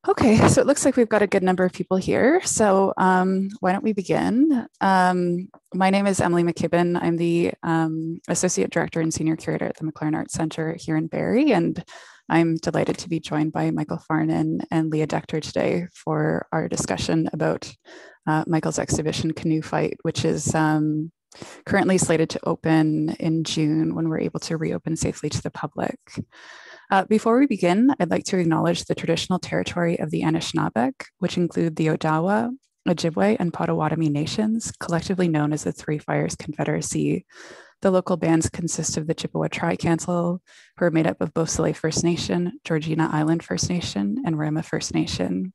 Okay, so it looks like we've got a good number of people here. So why don't we begin? My name is Emily McKibben. I'm the Associate Director and Senior Curator at the MacLaren Art Centre here in Barrie, and I'm delighted to be joined by Michael Farnan and Leah Decter today for our discussion about Michael's exhibition, Canoe Fight, which is currently slated to open in June when we're able to reopen safely to the public. Before we begin, I'd like to acknowledge the traditional territory of the Anishinaabe, which include the Odawa, Ojibwe, and Potawatomi nations, collectively known as the Three Fires Confederacy. The local bands consist of the Chippewa Tri-Council, who are made up of Beausoleil First Nation, Georgina Island First Nation, and Rama First Nation.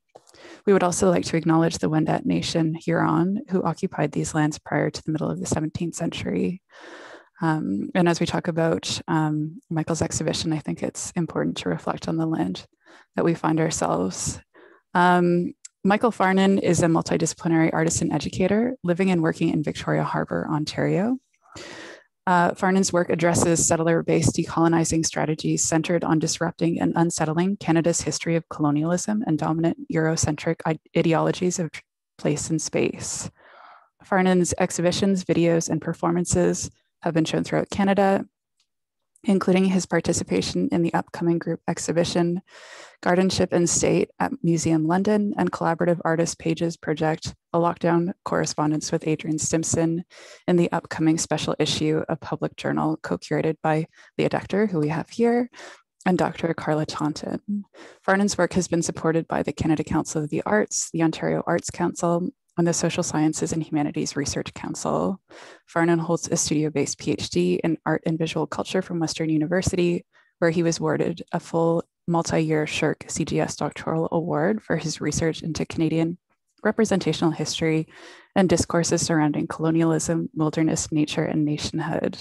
We would also like to acknowledge the Wendat Nation Huron, who occupied these lands prior to the middle of the 17th century. And as we talk about Michael's exhibition, I think it's important to reflect on the land that we find ourselves. Michael Farnan is a multidisciplinary artist and educator living and working in Victoria Harbour, Ontario. Farnan's work addresses settler-based decolonizing strategies centered on disrupting and unsettling Canada's history of colonialism and dominant Eurocentric ideologies of place and space. Farnan's exhibitions, videos, and performances have been shown throughout Canada, including his participation in the upcoming group exhibition, Guardianship and State at Museum London, and collaborative artist pages project, a lockdown correspondence with Adrian Stimson, in the upcoming special issue of Public Journal, co-curated by Leah Decter, who we have here, and Dr. Carla Taunton. Farnan's work has been supported by the Canada Council of the Arts, the Ontario Arts Council, and the Social Sciences and Humanities Research Council. Farnan holds a studio-based PhD in art and visual culture from Western University, where he was awarded a full multi-year Shirk CGS doctoral award for his research into Canadian representational history and discourses surrounding colonialism, wilderness, nature, and nationhood.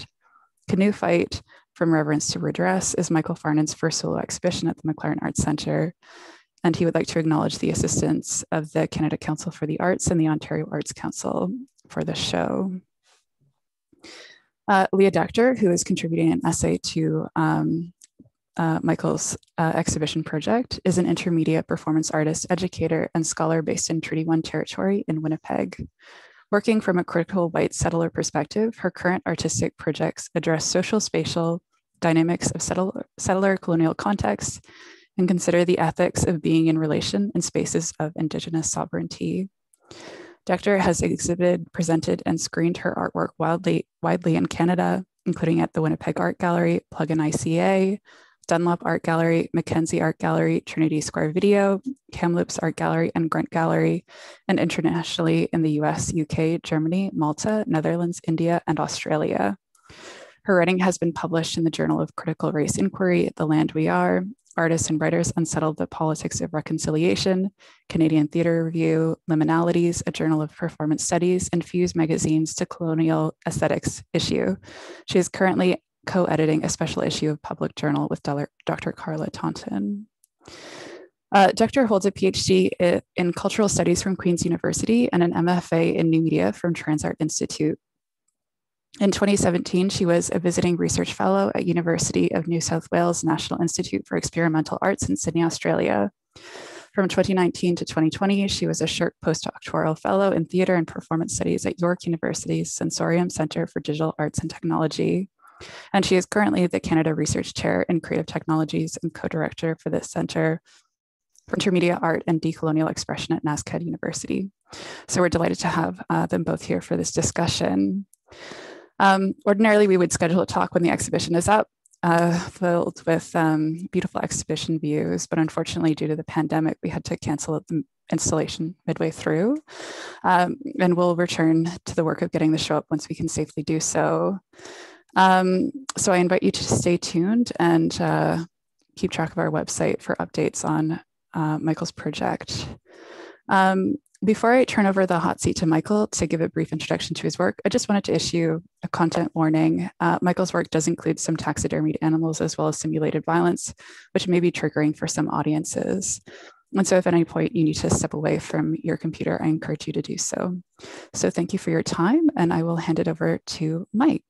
Canoe Fight, From Reverence to Redress, is Michael Farnan's first solo exhibition at the MacLaren Art Centre, and he would like to acknowledge the assistance of the Canada Council for the Arts and the Ontario Arts Council for the show. Leah Decter, who is contributing an essay to Michael's exhibition project, is an intermediate performance artist, educator, and scholar based in Treaty 1 territory in Winnipeg. Working from a critical white settler perspective, her current artistic projects address social spatial dynamics of settler colonial contexts and consider the ethics of being in relation in spaces of Indigenous sovereignty. Decter has exhibited, presented, and screened her artwork widely in Canada, including at the Winnipeg Art Gallery, Plug-in ICA, Dunlop Art Gallery, Mackenzie Art Gallery, Trinity Square Video, Kamloops Art Gallery, and Grunt Gallery, and internationally in the US, UK, Germany, Malta, Netherlands, India, and Australia. Her writing has been published in the Journal of Critical Race Inquiry, The Land We Are, Artists and Writers Unsettled the Politics of Reconciliation, Canadian Theatre Review, Liminalities, a Journal of Performance Studies, and Fuse Magazine's To Colonial Aesthetics issue. She is currently co-editing a special issue of Public Journal with Dr. Carla Taunton. Decter holds a PhD in Cultural Studies from Queen's University and an MFA in New Media from Transart Institute. In 2017, she was a visiting research fellow at University of New South Wales National Institute for Experimental Arts in Sydney, Australia. From 2019 to 2020, she was a Shirk postdoctoral fellow in theatre and performance studies at York University's Sensorium Centre for Digital Arts and Technology. And she is currently the Canada Research Chair in Creative Technologies and co-director for the Centre for Intermediate Art and Decolonial Expression at NSCAD University. So we're delighted to have them both here for this discussion. Ordinarily, we would schedule a talk when the exhibition is up, filled with beautiful exhibition views, but unfortunately, due to the pandemic, we had to cancel the installation midway through, and we'll return to the work of getting the show up once we can safely do so. So I invite you to stay tuned and keep track of our website for updates on Michael's project. Before I turn over the hot seat to Michael to give a brief introduction to his work, I just wanted to issue a content warning. Michael's work does include some taxidermied animals as well as simulated violence, which may be triggering for some audiences. And so if at any point you need to step away from your computer, I encourage you to do so. So thank you for your time, and I will hand it over to Mike.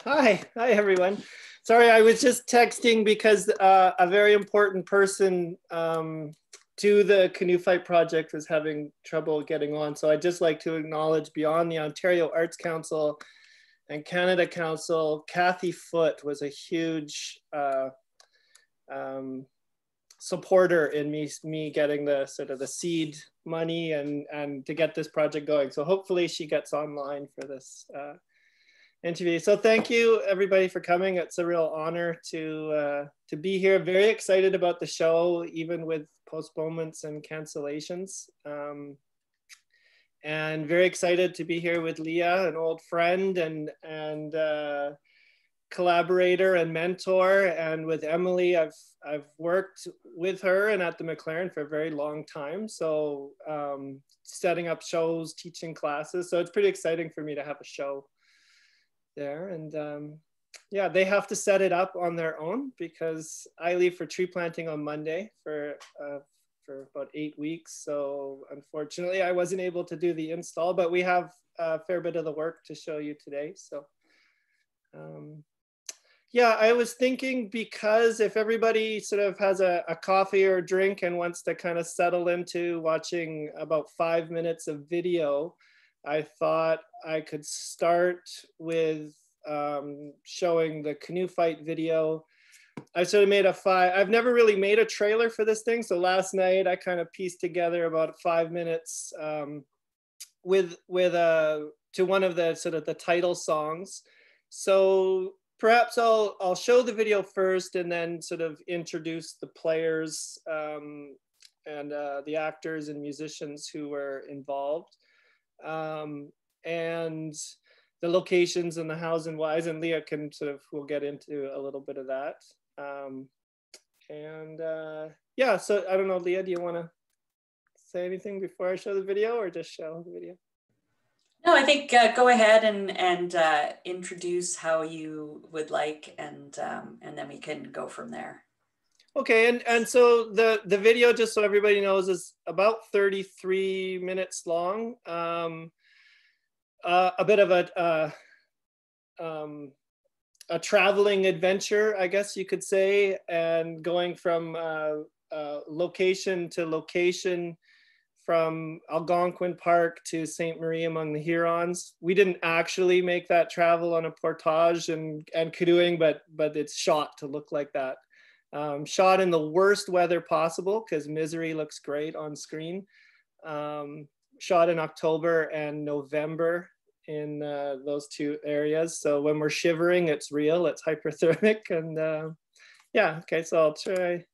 Hi everyone. Sorry, I was just texting because a very important person to the Canoe Fight project was having trouble getting on. So I'd just like to acknowledge, beyond the Ontario Arts Council and Canada Council, Kathy Foote was a huge supporter in me getting the sort of the seed money and to get this project going. So hopefully she gets online for this interview. So thank you everybody for coming. It's a real honor to be here. Very excited about the show, even with postponements and cancellations. And very excited to be here with Leah, an old friend and collaborator and mentor, and with Emily. I've worked with her and at the MacLaren for a very long time. So setting up shows, teaching classes. So it's pretty exciting for me to have a show there. And yeah, they have to set it up on their own because I leave for tree planting on Monday for about 8 weeks. So unfortunately I wasn't able to do the install, but we have a fair bit of the work to show you today. So yeah, I was thinking, because if everybody sort of has a coffee or a drink and wants to kind of settle into watching about 5 minutes of video, I thought I could start with showing the Canoe Fight video. I sort of made I've never really made a trailer for this thing. So last night I kind of pieced together about 5 minutes with to one of the sort of the title songs. So perhaps I'll show the video first and then sort of introduce the players and the actors and musicians who were involved. And the locations and the hows and whys, and Leah can we'll get into a little bit of that. Yeah, so I don't know, Leah, do you want to say anything before I show the video, or just show the video? No, I think go ahead and introduce how you would like, and then we can go from there. Okay, and so the video, just so everybody knows, is about 33 minutes long. A bit of a traveling adventure, I guess you could say, and going from location to location, from Algonquin Park to Ste. Marie among the Hurons. We didn't actually make that travel on a portage and canoeing, but it's shot to look like that. Shot in the worst weather possible, because misery looks great on screen. Shot in October and November in those two areas. So when we're shivering, it's real, it's hyperthermic. And yeah, okay, so I'll try.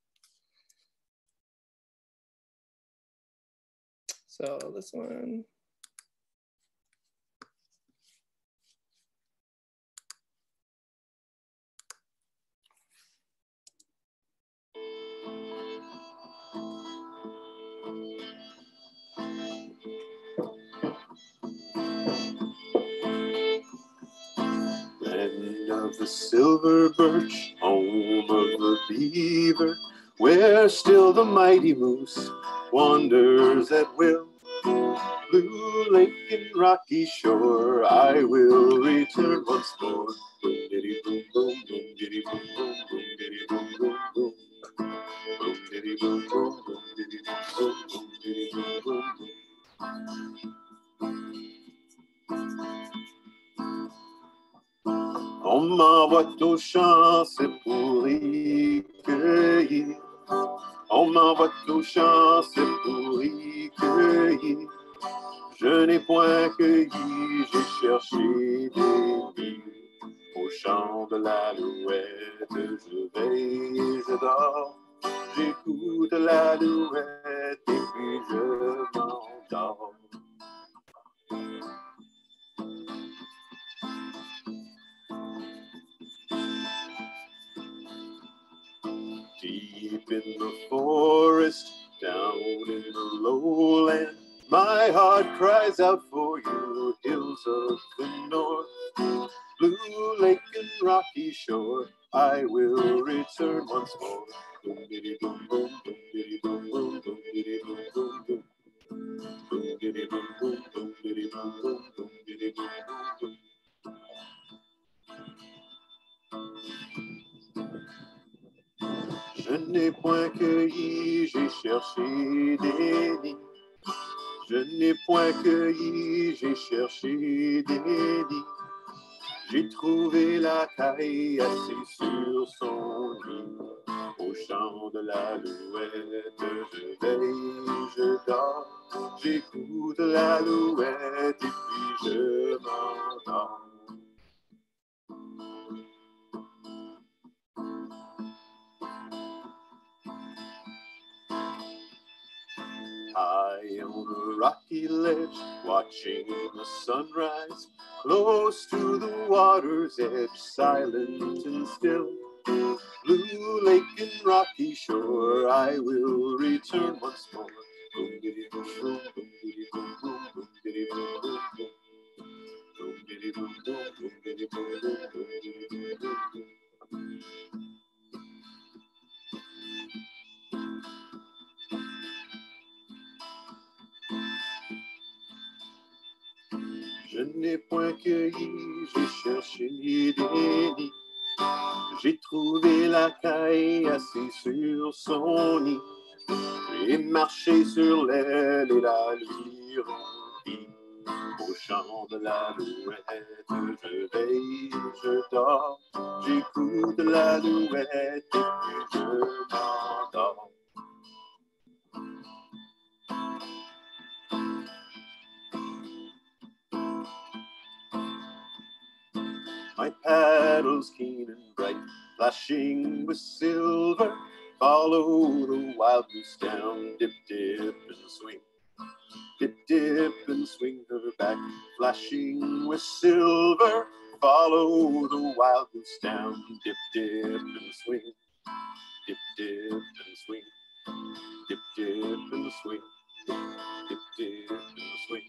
So this one. Land of the silver birch, home of the beaver, where still the mighty moose wanders at will. Blue lake and rocky shore, I will return once more. Boom diddy boom boom, boom diddy boom boom, boom diddy boom boom boom. Boom diddy boom boom, boom diddy boom boom, boom diddy boom boom boom. On m'envoie au champ, c'est pour y cueillir. On m'envoie au champ, c'est pour y cueillir. Je n'ai point cueilli, j'ai cherché des billes. Au champ de l'alouette, je veille, je dors. J'écoute l'alouette et puis je m'endors. Deep in the forest, down in the lowland, my heart cries out for you, hills of the north. Blue lake and rocky shore, I will return once more. Boom diddy boom boom, boom diddy boom boom, boom diddy boom boom boom. Boom diddy boom boom, boom diddy boom boom, boom diddy boom boom boom. Je n'ai point cueilli, j'ai cherché des nids. Je n'ai point cueilli, j'ai cherché des nids. J'ai trouvé la caille assise sur son lit. Au chant de l'alouette, je veille, je dors. J'écoute l'alouette et puis je m'endors. High on a rocky ledge, watching the sunrise, close to the water's edge, silent and still. Blue lake and rocky shore, I will return once more. Boom diddy boom boom, boom diddy boom boom, boom diddy boom boom boom. Boom diddy boom boom, boom diddy boom boom, boom diddy boom boom boom. Je n'ai point cueilli, j'ai cherché des nids. J'ai trouvé la caille assise sur son nid. J'ai marché sur l'aile et la lui rendis. Au chant de l'alouette, je veille, je dors. J'écoute l'alouette et puis je m'endors. My paddles keen and bright, flashing with silver, follow the wild goose down, dip, dip, and swing. Dip, dip, and swing her back, flashing with silver, follow the wild goose down, dip, dip, and swing. Dip, dip, and swing. Dip, dip, and swing. Dip, dip, and swing.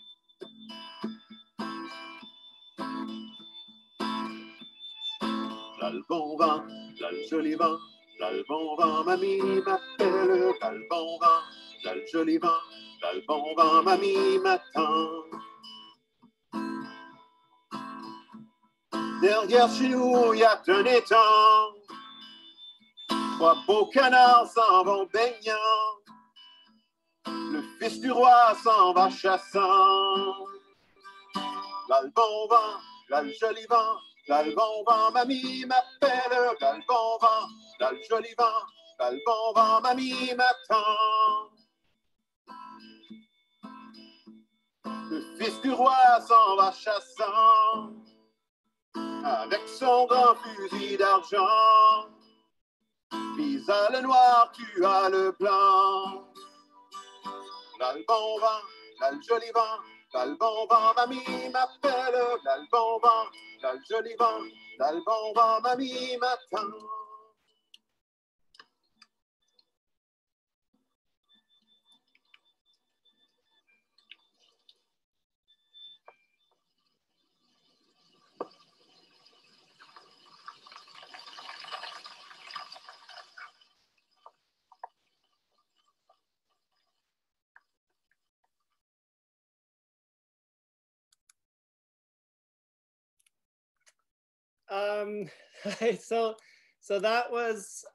Là le bon vent, là le joli vent, là le bon vent, mamie m'appelle. Là le bon vent, là le joli vent, là le bon vent, mamie m'attend. Derrière chez nous, il y a un étang. Trois beaux canards s'en vont baignant. Le fils du roi s'en va chassant. Là le bon vent, là le joli vent, là le bon vent, mamie m'appelle. Là le bon vent, là le joli vent, là le bon vent, mamie m'attend. Le fils du roi s'en va chassant avec son grand fusil d'argent. Puis à le noir, tu as le blanc. Là le bon vent, là le joli vent, là le bon vent, mamie m'appelle. Là le bon vent, là le joli vent, là le bon vent, mamie m'attend. So that was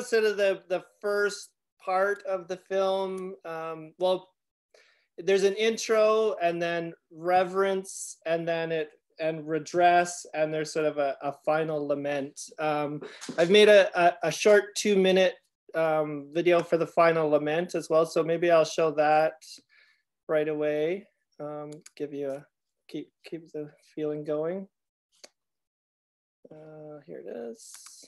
sort of the first part of the film. Well, there's an intro and then Reverence and then Redress, and there's sort of a final lament. I've made a short 2-minute video for the final lament as well, so maybe I'll show that right away. Give you a keep the feeling going. Here it is.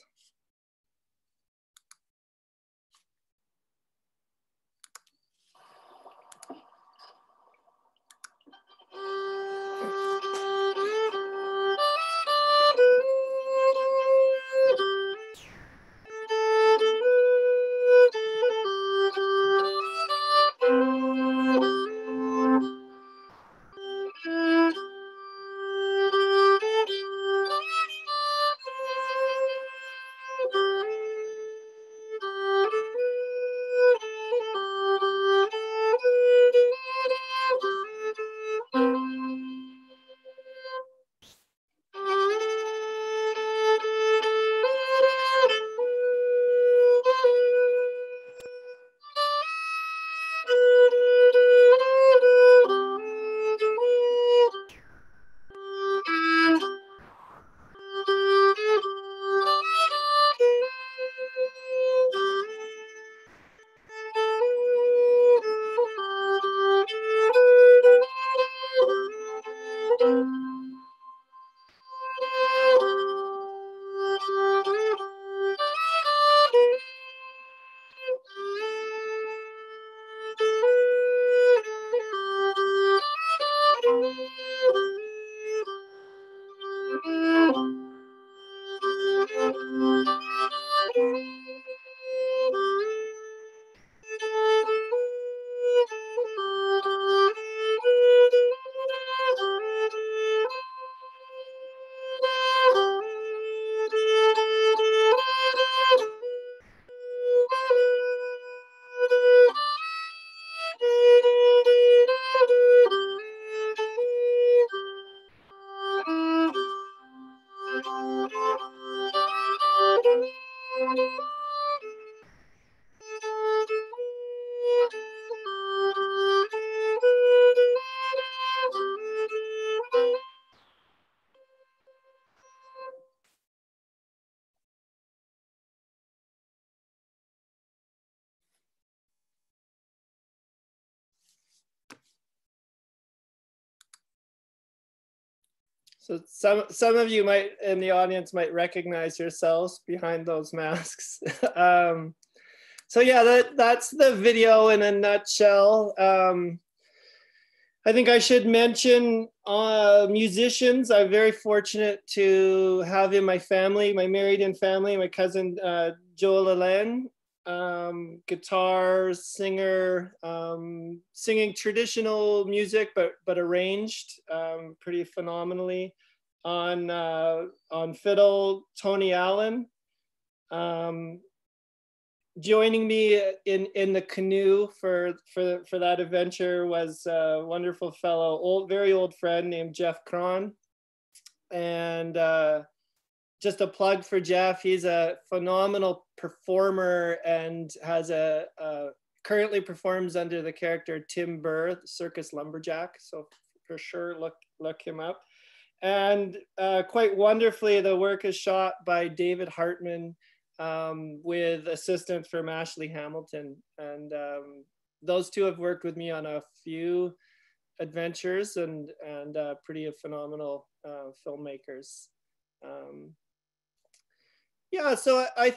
So some of you might in the audience might recognize yourselves behind those masks. So yeah, that's the video in a nutshell. I think I should mention musicians. I'm very fortunate to have in my family, my married-in family, my cousin Joel Alain, guitar, singer, singing traditional music, but arranged pretty phenomenally. On fiddle, Tony Allen. Joining me in the canoe for that adventure was a wonderful fellow, very old friend named Jeff Cron. And just a plug for Jeff, he's a phenomenal performer and has currently performs under the character Tim Burr, the circus lumberjack. So for sure, look him up. And quite wonderfully, the work is shot by David Hartman, with assistance from Ashley Hamilton. And those two have worked with me on a few adventures and pretty phenomenal filmmakers. Yeah, so I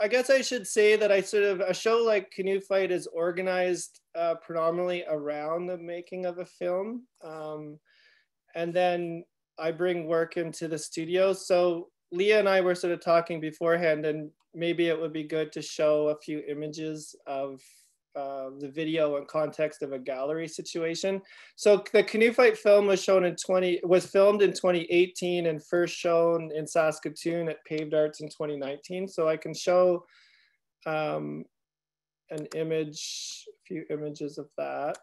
guess I should say that a show like Canoe Fight is organized predominantly around the making of a film. And then I bring work into the studio. So Leah and I were sort of talking beforehand, and maybe it would be good to show a few images of the video in context of a gallery situation. So the Canoe Fight film was filmed in 2018 and first shown in Saskatoon at Paved Arts in 2019. So I can show a few images of that,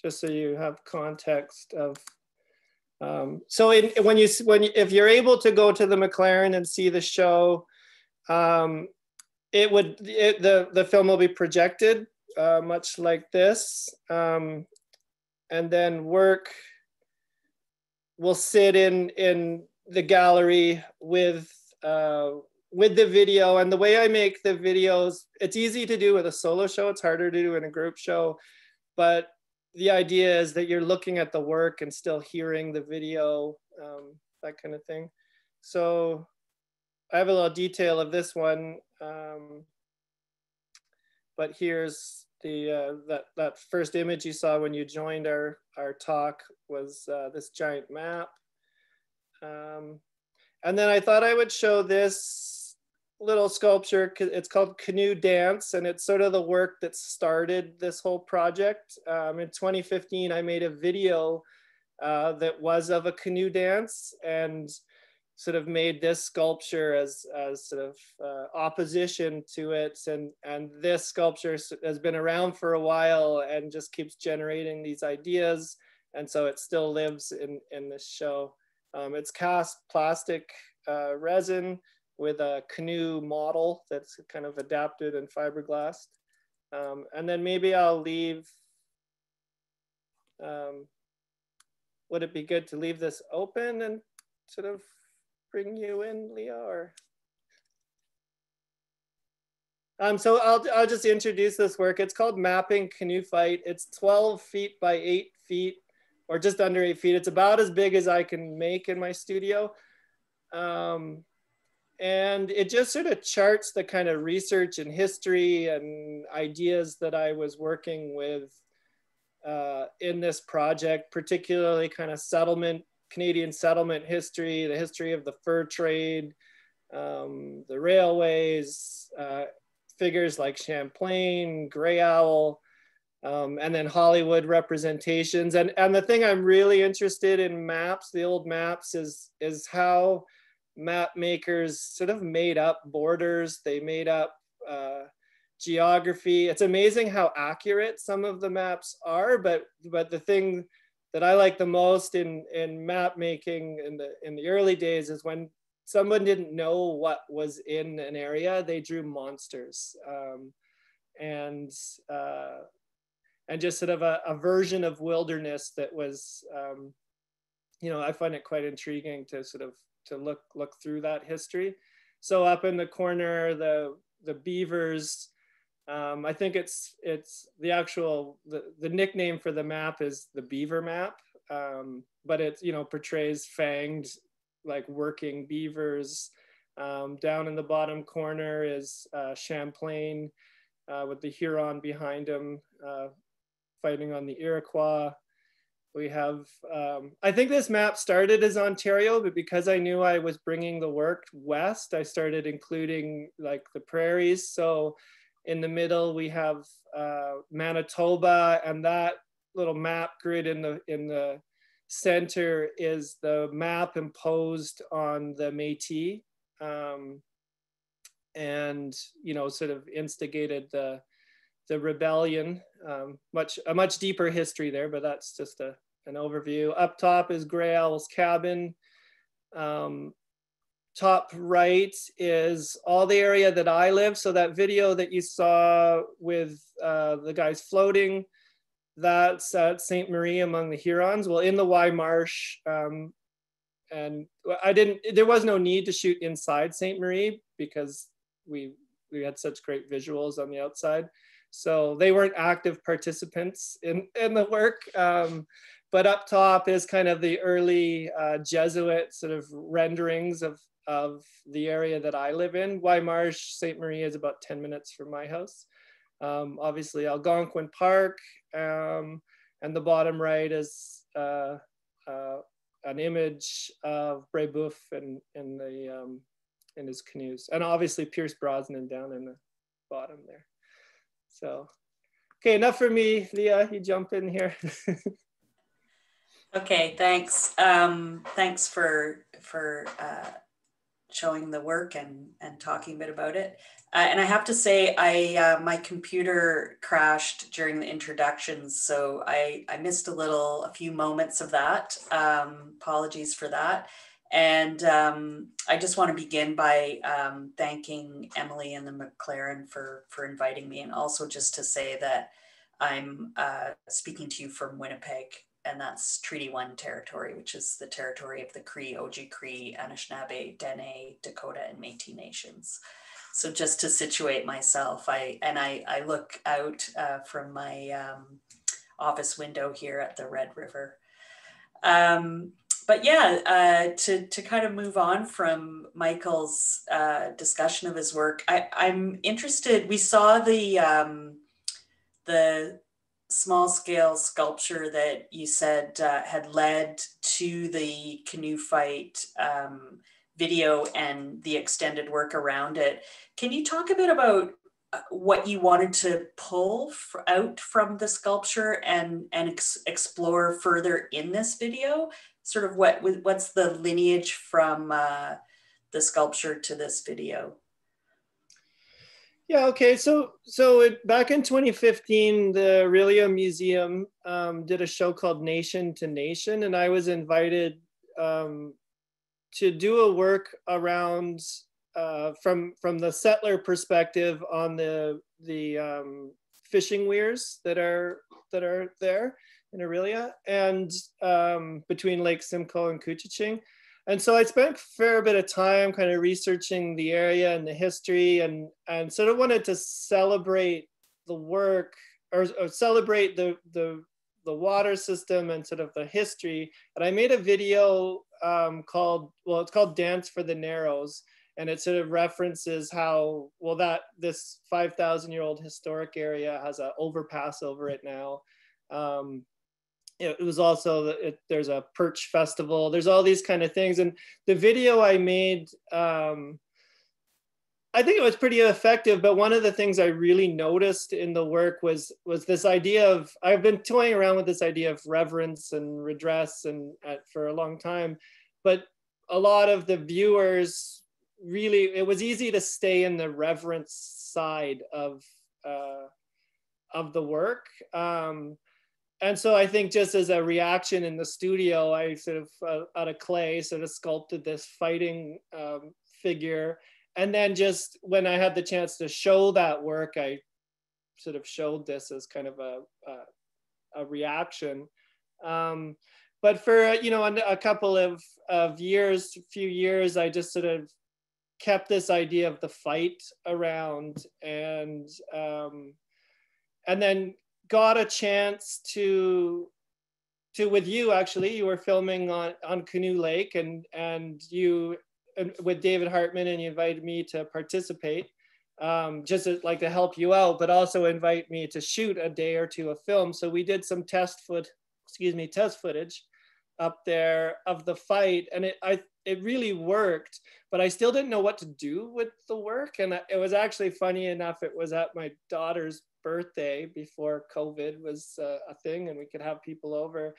just so you have context of. So if you're able to go to the MacLaren and see the show, the film will be projected much like this, and then work will sit in the gallery with the video. And the way I make the videos, it's easy to do with a solo show. It's harder to do in a group show, but the idea is that you're looking at the work and still hearing the video, that kind of thing. So I have a little detail of this one, but here's that first image you saw when you joined our talk was this giant map. And then I thought I would show this little sculpture. It's called Canoe Dance, and it's sort of the work that started this whole project. In 2015, I made a video that was of a canoe dance and sort of made this sculpture as sort of opposition to it. And this sculpture has been around for a while and just keeps generating these ideas. And so it still lives in this show. It's cast plastic resin with a canoe model that's kind of adapted and fiberglass. And then maybe I'll leave, would it be good to leave this open and sort of bring you in, Leah, or? So I'll just introduce this work. It's called Mapping Canoe Fight. It's 12 feet by 8 feet, or just under 8 feet. It's about as big as I can make in my studio. And it just sort of charts the kind of research and history and ideas that I was working with in this project, particularly kind of Canadian settlement history, the history of the fur trade, the railways, figures like Champlain, Grey Owl, and then Hollywood representations. And the thing I'm really interested in maps, the old maps, is how map makers sort of made up borders. They made up geography. It's amazing how accurate some of the maps are, but the thing that I like the most in map making in the early days is when someone didn't know what was in an area, they drew monsters, and just sort of a version of wilderness that was, I find it quite intriguing to sort of to look through that history. So up in the corner, the beavers, I think it's the actual, the nickname for the map is the beaver map. but it, you know, portrays fanged, like working beavers. Down in the bottom corner is Champlain with the Huron behind him, fighting on the Iroquois. We have, I think this map started as Ontario, but because I knew I was bringing the work west, I started including like the prairies. So in the middle, we have Manitoba, and that little map grid in the center is the map imposed on the Métis, and, you know, sort of instigated the rebellion. A much deeper history there, but that's just an overview. Up top is Grey Owl's cabin. Top right is all the area that I live. So that video that you saw with the guys floating, that's at Ste. Marie among the Hurons. Well, in the Y Marsh, and there was no need to shoot inside Ste. Marie because we had such great visuals on the outside. So they weren't active participants in the work. But up top is kind of the early Jesuit sort of renderings of the area that I live in. Y Marsh, Ste. Marie is about 10 minutes from my house. Obviously Algonquin Park, and the bottom right is an image of Brebeuf in his canoes, and obviously Pierce Brosnan down in the bottom there. So, okay, enough for me. Leah, you jump in here. Okay, thanks. Thanks for showing the work and talking a bit about it. And I have to say, my computer crashed during the introductions, so I missed a few moments of that. Apologies for that. And I just want to begin by thanking Emily and the MacLaren for inviting me, and also just to say that I'm speaking to you from Winnipeg, and that's Treaty 1 territory, which is the territory of the Cree, Oji-Cree, Anishinaabe, Dene, Dakota, and Métis nations. So just to situate myself, I look out from my office window here at the Red River. But yeah, to kind of move on from Michael's discussion of his work, I'm interested. We saw the small scale sculpture that you said had led to the Canoe Fight video and the extended work around it. Can you talk a bit about what you wanted to pull out from the sculpture and explore further in this video? Sort of what's the lineage from the sculpture to this video? Yeah, okay, so back in 2015, the Aurelia Museum did a show called Nation to Nation, and I was invited to do a work around from the settler perspective on the fishing weirs that are there in Aurelia, and between Lake Simcoe and Couchiching. And so I spent a fair bit of time kind of researching the area and the history, and sort of wanted to celebrate the work, or celebrate the water system and sort of the history. And I made a video it's called Dance for the Narrows. And it sort of references how, this 5,000-year-old historic area has an overpass over it now. It was also, there's a perch festival. There's all these kind of things. And the video I made, I think it was pretty effective, but one of the things I really noticed in the work was this idea of, I've been toying around with this idea of reverence and redress for a long time, but a lot of the viewers really, it was easy to stay in the reverence side of the work. And so I think just as a reaction in the studio, I sort of, out of clay, sort of sculpted this fighting figure. And then just when I had the chance to show that work, I sort of showed this as kind of a reaction. But for, a couple of few years, I just sort of kept this idea of the fight around, and then got a chance to with you, actually. You were filming on Canoe Lake, and you with David Hartman, and you invited me to participate, just like to help you out, but also invite me to shoot a day or two of film. So we did some test footage up there of the fight, and it really worked, but I still didn't know what to do with the work. And it was actually, funny enough, it was at my daughter's birthday before COVID was a thing and we could have people over.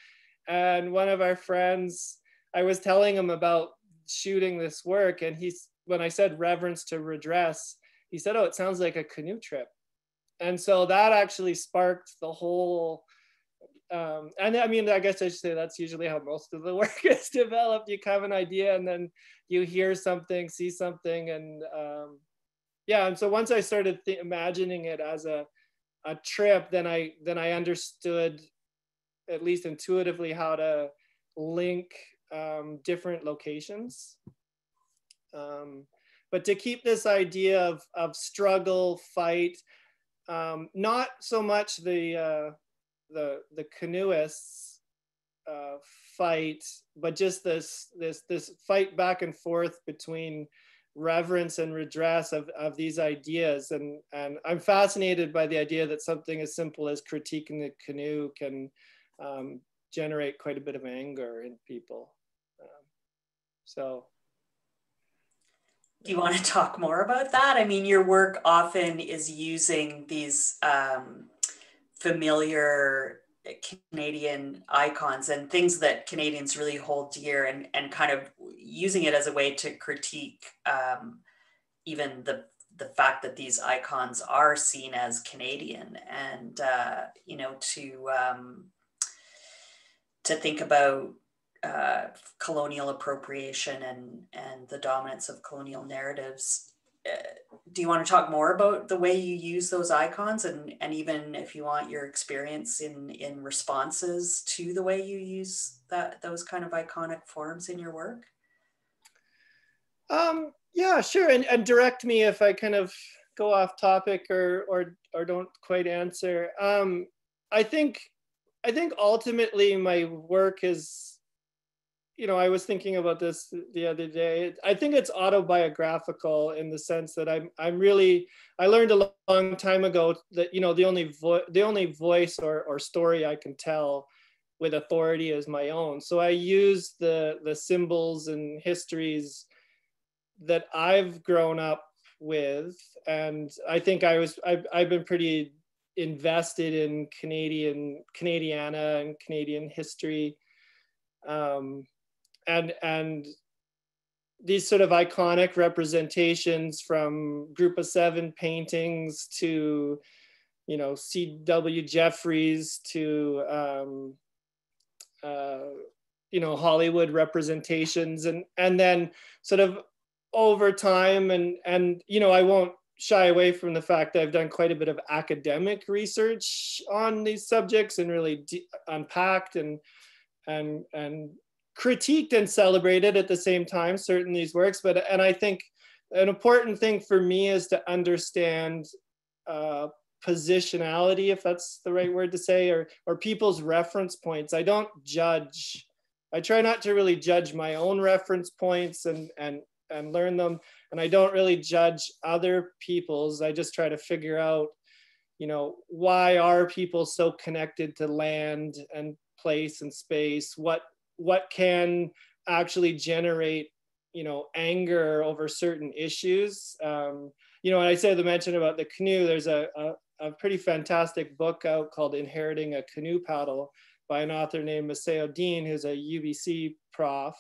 And one of our friends, I was telling him about shooting this work, and when I said reverence to redress, he said, "Oh, it sounds like a canoe trip." And so that actually sparked the whole, and I mean, I guess I should say that's usually how most of the work is developed. You have an idea and then you hear something, see something, and yeah. And so once I started imagining it as a trip, then I understood, at least intuitively, how to link different locations. But to keep this idea of struggle, fight, not so much the canoeists fight, but just this fight back and forth between reverence and redress of these ideas. And I'm fascinated by the idea that something as simple as critiquing the canoe can generate quite a bit of anger in people. So. Do you want to talk more about that? I mean, your work often is using these familiar Canadian icons and things that Canadians really hold dear, and kind of using it as a way to critique even the fact that these icons are seen as Canadian, and you know, to think about colonial appropriation and the dominance of colonial narratives. Do you want to talk more about the way you use those icons, and even, if you want, your experience in responses to the way you use those kind of iconic forms in your work? Yeah, sure. And direct me if I kind of go off topic or don't quite answer. I think ultimately my work is, you know, I was thinking about this the other day. I think it's autobiographical in the sense that I learned a long time ago that, you know, the only voice or story I can tell with authority is my own. So I use the symbols and histories that I've grown up with, and I think I've been pretty invested in Canadiana and Canadian history. And these sort of iconic representations, from Group of Seven paintings to, you know, C.W. Jeffries to, you know, Hollywood representations, and then sort of over time, and you know, I won't shy away from the fact that I've done quite a bit of academic research on these subjects and really unpacked and critiqued and celebrated at the same time certain these works. And I think an important thing for me is to understand positionality, if that's the right word to say, or people's reference points. I don't judge. I try not to really judge my own reference points and learn them. And I don't really judge other people's. I just try to figure out, you know, why are people so connected to land and place and space? What can actually generate, you know, anger over certain issues? You know, and I said the mention about the canoe, there's a pretty fantastic book out called Inheriting a Canoe Paddle by an author named Maceo Dean, who's a UBC prof.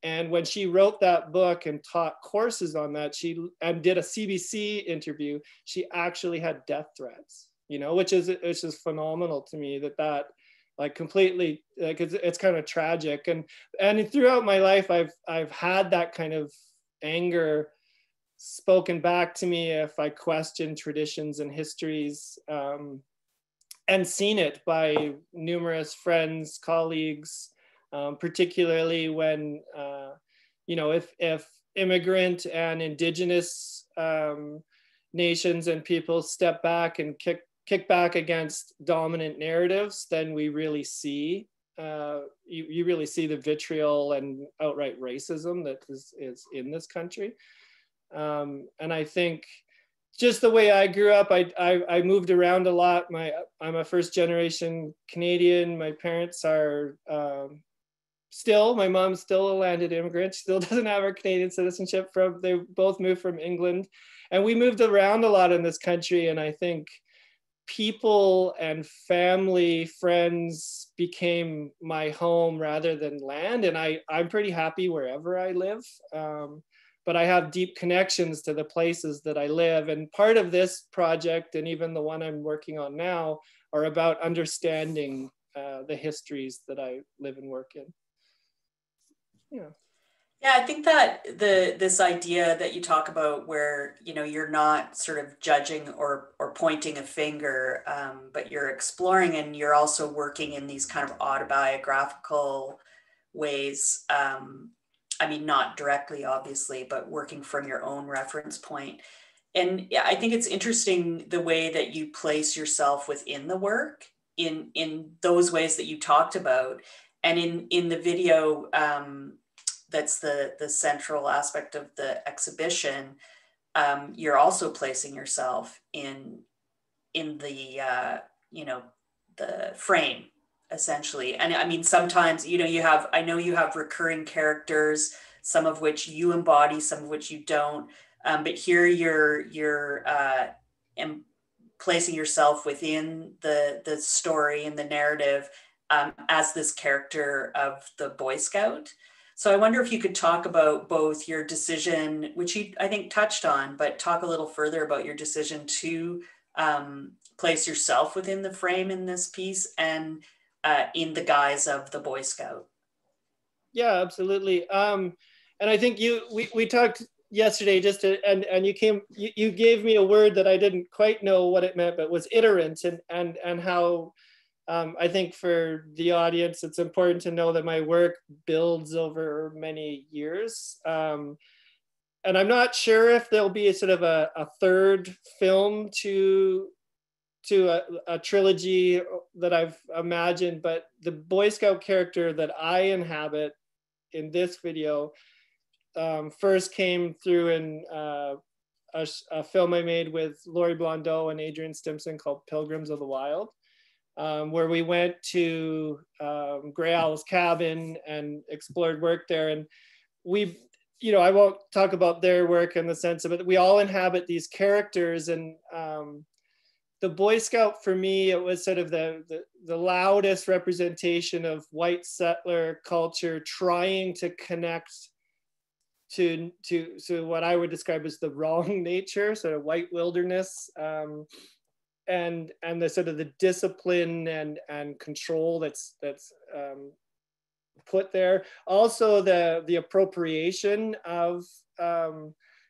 And when she wrote that book and taught courses on that, and did a CBC interview, she actually had death threats, you know, which is phenomenal to me, that like completely, like it's kind of tragic. And throughout my life, I've had that kind of anger spoken back to me if I question traditions and histories, and seen it by numerous friends, colleagues, particularly when, you know, if immigrant and Indigenous nations and people step back and kick back against dominant narratives, then we really see you really see the vitriol and outright racism that is in this country. And I think just the way I grew up, I moved around a lot. I'm a first generation Canadian. My parents are my mom's still a landed immigrant. She still doesn't have her Canadian citizenship. They both moved from England. And we moved around a lot in this country. And I think people and family, friends became my home rather than land. And I'm pretty happy wherever I live. But I have deep connections to the places that I live. And part of this project, and even the one I'm working on now, are about understanding the histories that I live and work in. Yeah. Yeah, I think that this idea that you talk about where, you know, you're not sort of judging or pointing a finger, but you're exploring, and you're also working in these kind of autobiographical ways. I mean, not directly, obviously, but working from your own reference point. And yeah, I think it's interesting the way that you place yourself within the work in those ways that you talked about. And in the video, that's the central aspect of the exhibition, you're also placing yourself in the, you know, the frame, essentially. And I mean, sometimes, you know, I know you have recurring characters, some of which you embody, some of which you don't. But here you're placing yourself within the story and the narrative as this character of the Boy Scout. So I wonder if you could talk about both your decision, which you, I think, touched on, but talk a little further about your decision to place yourself within the frame in this piece and in the guise of the Boy Scout. Yeah, absolutely. And I think we talked yesterday and you gave me a word that I didn't quite know what it meant, but was iterant, and how I think for the audience, it's important to know that my work builds over many years. And I'm not sure if there'll be a sort of a third film to a trilogy that I've imagined, but the Boy Scout character that I inhabit in this video first came through in a film I made with Laurie Blondeau and Adrian Stimson called Pilgrims of the Wild. Where we went to Grey Owl's cabin and explored work there. And we, you know, I won't talk about their work in the sense of it. We all inhabit these characters, and the Boy Scout for me, it was sort of the loudest representation of white settler culture trying to connect to what I would describe as the wrong nature, sort of white wilderness. And the sort of the discipline and control that's put there. Also the appropriation of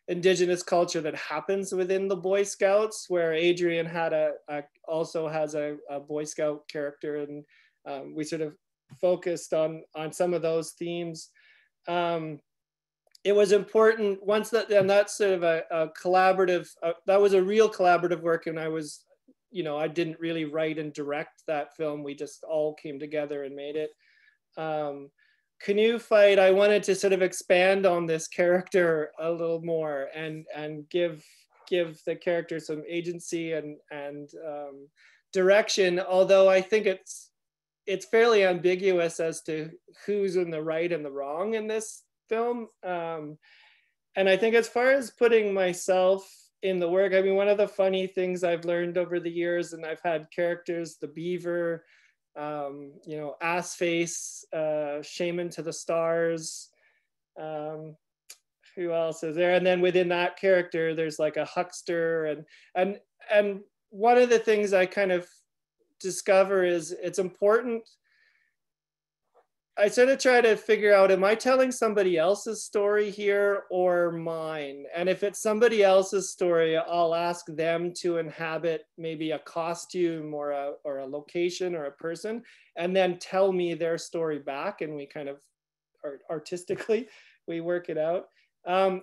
Indigenous culture that happens within the Boy Scouts, where Adrian also has a Boy Scout character, and we sort of focused on some of those themes. It was important once and that's sort of a collaborative, that was a real collaborative work, and I didn't really write and direct that film. We just all came together and made it. Canoe Fight, I wanted to sort of expand on this character a little more and give the character some agency and direction. Although I think it's fairly ambiguous as to who's in the right and the wrong in this film. And I think as far as putting myself in the work, I mean, one of the funny things I've learned over the years, and I've had characters, the beaver, ass face, shaman to the stars, who else is there? And then within that character, there's like a huckster, and one of the things I kind of discover is it's important. I sort of try to figure out, am I telling somebody else's story here or mine? And if it's somebody else's story, I'll ask them to inhabit maybe a costume or a location or a person, and then tell me their story back, and we kind of artistically, we work it out.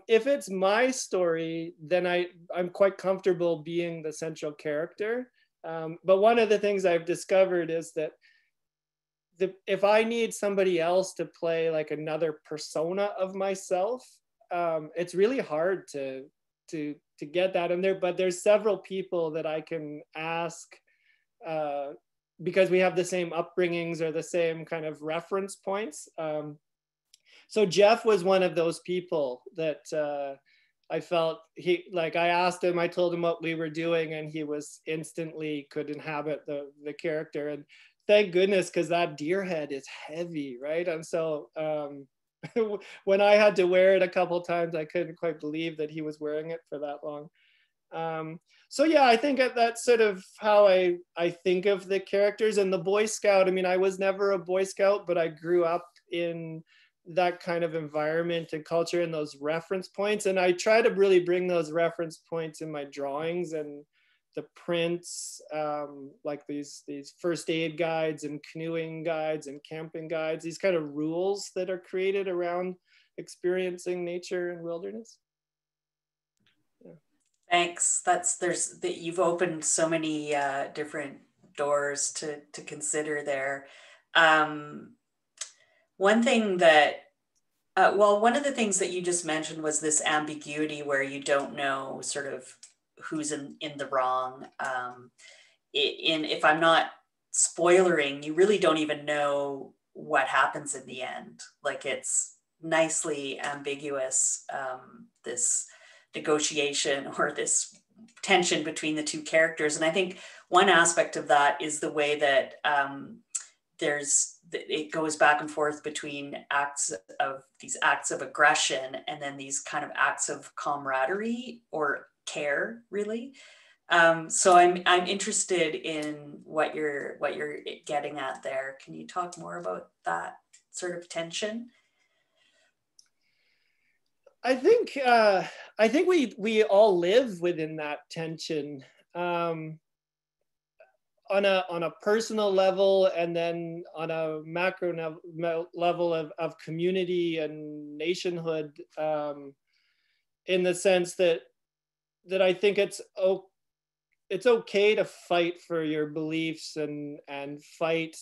If it's my story, then I'm quite comfortable being the central character. But one of the things I've discovered is that if I need somebody else to play like another persona of myself, it's really hard to get that in there. But there's several people that I can ask because we have the same upbringings or the same kind of reference points. So Jeff was one of those people that I felt I asked him, I told him what we were doing, and he was instantly could inhabit the character. And thank goodness, because that deer head is heavy, right? And so when I had to wear it a couple times, I couldn't quite believe that he was wearing it for that long. So yeah, I think that's sort of how I think of the characters. And the Boy Scout, I mean, I was never a Boy Scout, but I grew up in that kind of environment and culture and those reference points. And I try to really bring those reference points in my drawings and the prints, like these first aid guides and canoeing guides and camping guides, these kind of rules that are created around experiencing nature and wilderness. Yeah. Thanks. You've opened so many different doors to consider there. One thing that, one of the things that you just mentioned was this ambiguity where you don't know sort of who's in the wrong. If I'm not spoilering, you really don't even know what happens in the end. Like, it's nicely ambiguous, this negotiation or this tension between the two characters. And I think one aspect of that is the way that it goes back and forth between acts of aggression and then these kind of acts of camaraderie or care, really. So I'm interested in what you're getting at there. Can you talk more about that sort of tension? I think we all live within that tension. On a personal level, and then on a macro level of community and nationhood, in the sense that I think it's okay to fight for your beliefs and fight.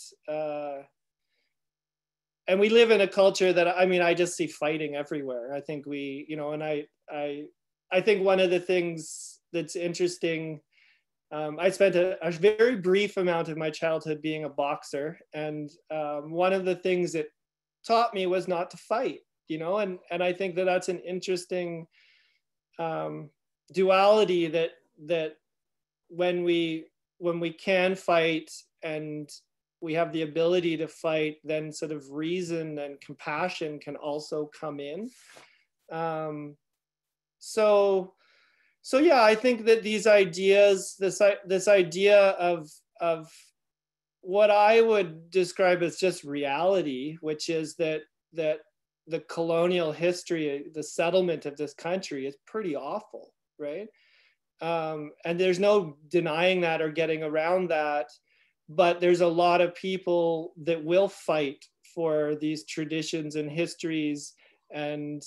And we live in a culture that, I mean, I just see fighting everywhere. I think and I think one of the things that's interesting, I spent a very brief amount of my childhood being a boxer. And one of the things it taught me was not to fight, and I think that that's an interesting duality that when we can fight and we have the ability to fight, then sort of reason and compassion can also come in. So yeah, I think that these ideas, this idea of what I would describe as just reality, which is that the colonial history, the settlement of this country is pretty awful, right? And there's no denying that or getting around that, but there's a lot of people that will fight for these traditions and histories. And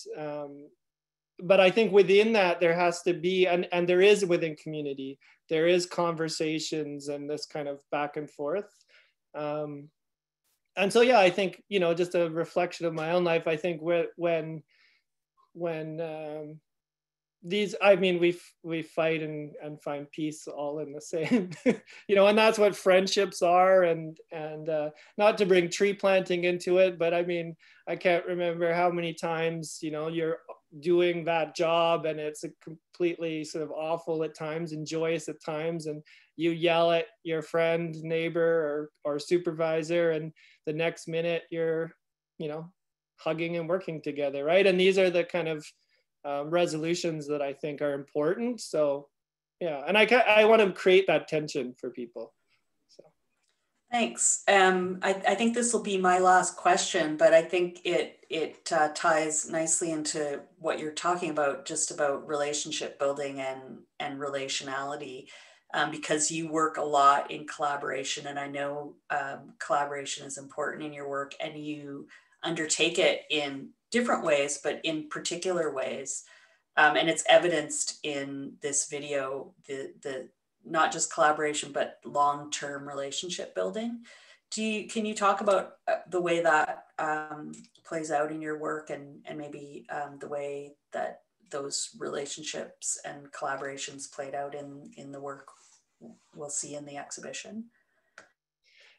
but I think within that there has to be, and there is within community, there is conversations and this kind of back and forth. And so yeah, I think, just a reflection of my own life, I think when we fight and find peace all in the same, and that's what friendships are. And not to bring tree planting into it, but I mean, I can't remember how many times, you're doing that job and it's a completely sort of awful at times and joyous at times, and you yell at your friend, neighbor, or supervisor, and the next minute you're, hugging and working together, right? And these are the kind of resolutions that I think are important. So yeah, and I want to create that tension for people. So thanks. I think this will be my last question, but I think it ties nicely into what you're talking about, just about relationship building and relationality, because you work a lot in collaboration, and I know collaboration is important in your work, and you undertake it in different ways, but in particular ways. And it's evidenced in this video, the not just collaboration, but long-term relationship building. Can you talk about the way that plays out in your work, and maybe the way that those relationships and collaborations played out in the work we'll see in the exhibition?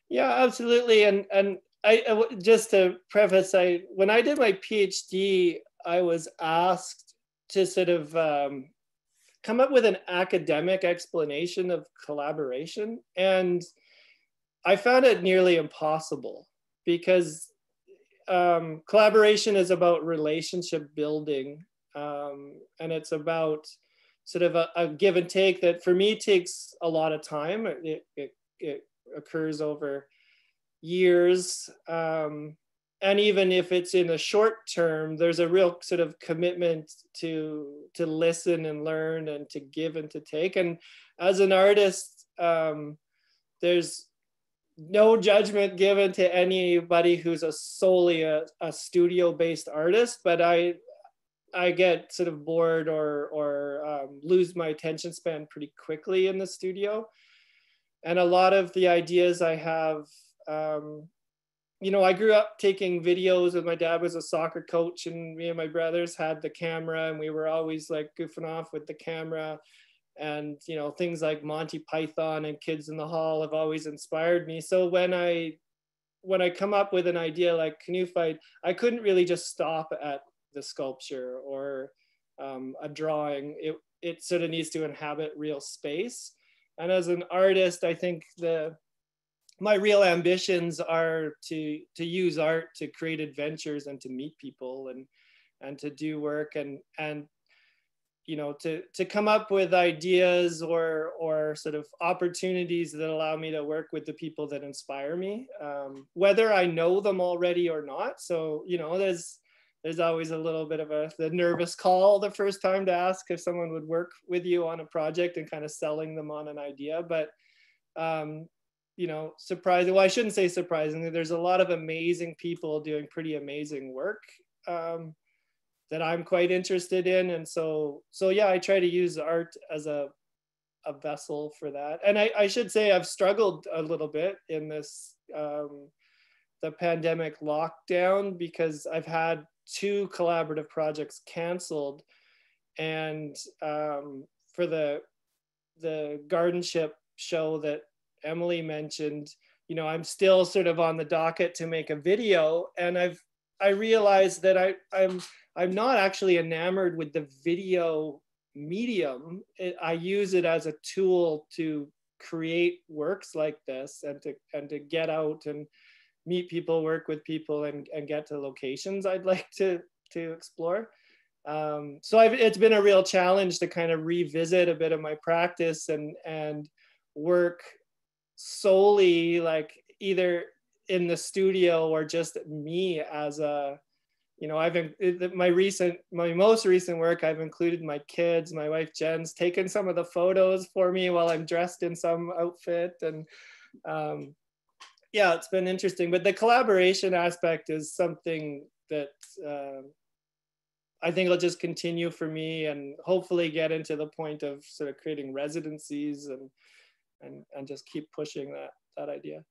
Yeah, absolutely. And I just to preface, when I did my PhD, I was asked to sort of come up with an academic explanation of collaboration, and I found it nearly impossible, because collaboration is about relationship building, and it's about sort of a give and take that for me takes a lot of time. It occurs over years. And even if it's in the short term, there's a real sort of commitment to listen and learn and to give and to take. And as an artist, there's no judgment given to anybody who's solely a studio-based artist, but I get sort of bored or lose my attention span pretty quickly in the studio. And a lot of the ideas I have, you know, I grew up taking videos, and my dad was a soccer coach, and me and my brothers had the camera, and we were always like goofing off with the camera. And, you know, things like Monty Python and Kids in the Hall have always inspired me. So when I come up with an idea like Canoe Fight, I couldn't really just stop at the sculpture or a drawing. It sort of needs to inhabit real space. And as an artist, I think my real ambitions are to use art to create adventures and to meet people and to do work and you know, to come up with ideas or sort of opportunities that allow me to work with the people that inspire me, whether I know them already or not. So, you know, there's always a little bit of the nervous call the first time to ask if someone would work with you on a project and kind of selling them on an idea. But, you know, surprisingly, well, I shouldn't say surprisingly, there's a lot of amazing people doing pretty amazing work that I'm quite interested in. And so yeah, I try to use art as a vessel for that. And I should say I've struggled a little bit in this, the pandemic lockdown, because I've had 2 collaborative projects canceled. And for the Gardenship show that Emily mentioned, you know, I'm still sort of on the docket to make a video. And I realized that I'm not actually enamored with the video medium. I use it as a tool to create works like this and to get out and meet people, work with people, and get to locations I'd like to explore. So it's been a real challenge to kind of revisit a bit of my practice and work solely like either in the studio or just me as a, you know, my most recent work, I've included my kids. My wife Jen's taken some of the photos for me while I'm dressed in some outfit. And yeah, it's been interesting. But the collaboration aspect is something that I think will just continue for me, and hopefully get into the point of sort of creating residencies and just keep pushing that idea.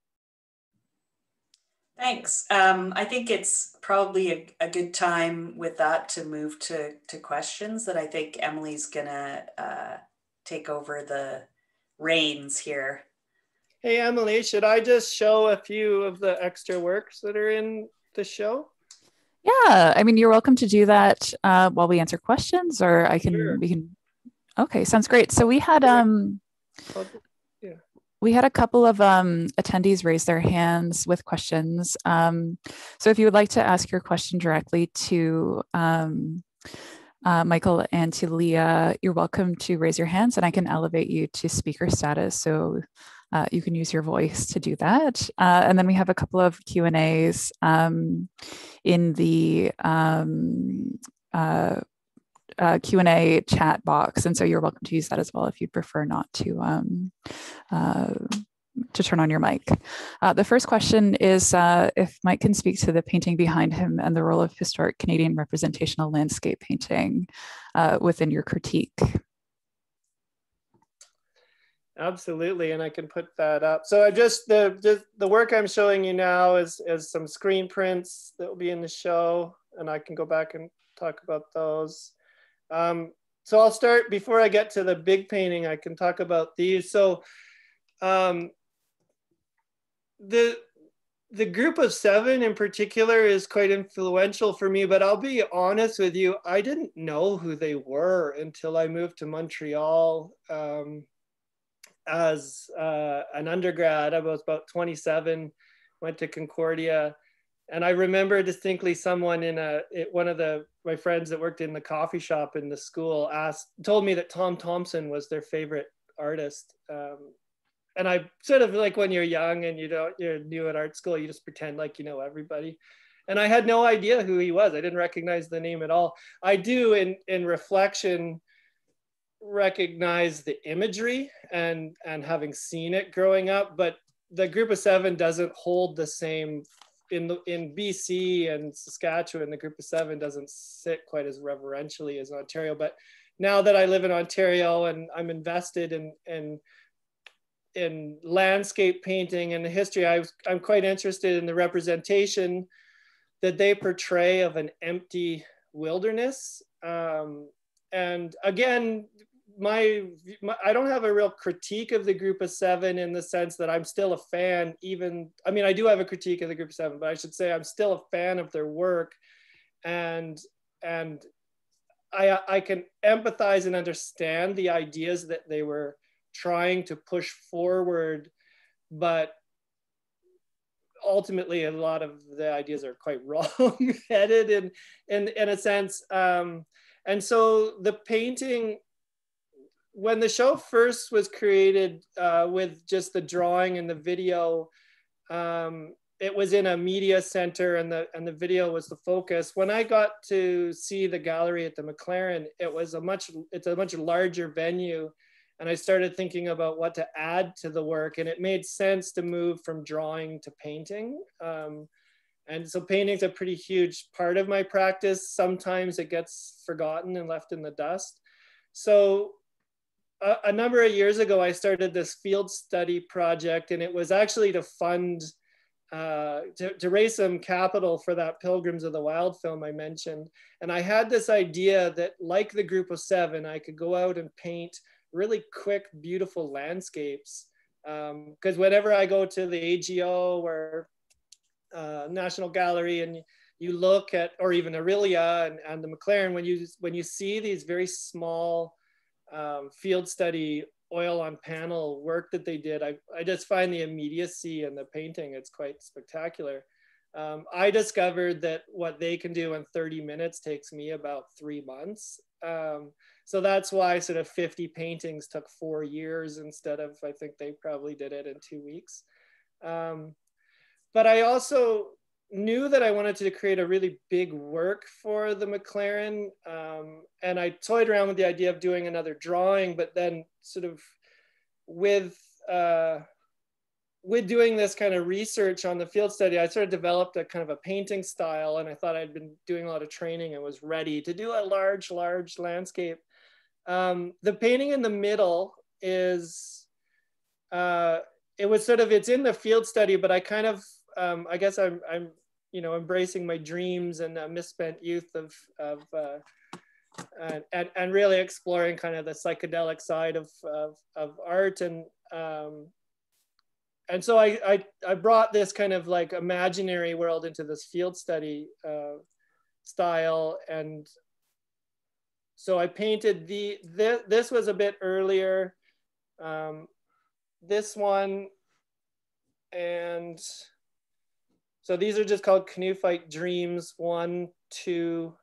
Thanks. I think it's probably a good time with that to move to questions that I think Emily's gonna take over the reins here. Hey, Emily, should I just show a few of the extra works that are in the show? Yeah, I mean, you're welcome to do that while we answer questions, or Sure. we can. Okay, sounds great. So we had we had a couple of attendees raise their hands with questions. So if you would like to ask your question directly to Michael and to Leah, you're welcome to raise your hands, and I can elevate you to speaker status. So you can use your voice to do that. And then we have a couple of Q&As in the Q&A chat box. And so you're welcome to use that as well if you'd prefer not to turn on your mic. The first question is if Mike can speak to the painting behind him and the role of historic Canadian representational landscape painting within your critique. Absolutely, and I can put that up. So I just the work I'm showing you now is some screen prints that will be in the show, and I can go back and talk about those. So I'll start, before I get to the big painting, I can talk about these. So the group of 7 in particular is quite influential for me, but I'll be honest with you, I didn't know who they were until I moved to Montreal. As an undergrad, I was about 27, went to Concordia, and I remember distinctly someone one of my friends that worked in the coffee shop in the school told me that Tom Thompson was their favorite artist. And I sort of, like, when you're young and you're new at art school, you just pretend like you know everybody. And I had no idea who he was. I didn't recognize the name at all. I do, in reflection, recognize the imagery and having seen it growing up, but the group of 7 doesn't hold the same in BC and Saskatchewan. The group of 7 doesn't sit quite as reverentially as Ontario. But now that I live in Ontario and I'm invested in landscape painting and the history, I'm quite interested in the representation that they portray of an empty wilderness. And again, I don't have a real critique of the group of 7, in the sense that I'm still a fan. I mean, I do have a critique of the group of 7, but I should say I'm still a fan of their work. And I can empathize and understand the ideas that they were trying to push forward, but ultimately a lot of the ideas are quite wrong-headed in a sense. And so the painting, when the show first was created, with just the drawing and the video, it was in a media center, and the video was the focus. When I got to see the gallery at the MacLaren, it's a much larger venue, and I started thinking about what to add to the work, and it made sense to move from drawing to painting. And so painting's a pretty huge part of my practice. Sometimes it gets forgotten and left in the dust. So a number of years ago, I started this field study project, and it was actually to fund, to raise some capital for that Pilgrims of the Wild film I mentioned. And I had this idea that, like the group of 7, I could go out and paint really quick, beautiful landscapes. Because whenever I go to the AGO or National Gallery, and you look at, or even Aurelia and the MacLaren, when you see these very small field study oil on panel work that they did, I just find the immediacy in the painting, it's quite spectacular. I discovered that what they can do in 30 minutes takes me about 3 months. So that's why sort of 50 paintings took 4 years instead of, I think they probably did it in 2 weeks. But I also knew that I wanted to create a really big work for the MacLaren. And I toyed around with the idea of doing another drawing, but then sort of with doing this kind of research on the field study, I sort of developed a kind of a painting style, and I thought I'd been doing a lot of training and was ready to do a large landscape. The painting in the middle is, it's in the field study, but I kind of, I guess I'm embracing my dreams and misspent youth and really exploring kind of the psychedelic side of art. And so I brought this kind of like imaginary world into this field study style. And so I painted this was a bit earlier, this one, and so these are just called Canoe Fight Dreams 1, 2,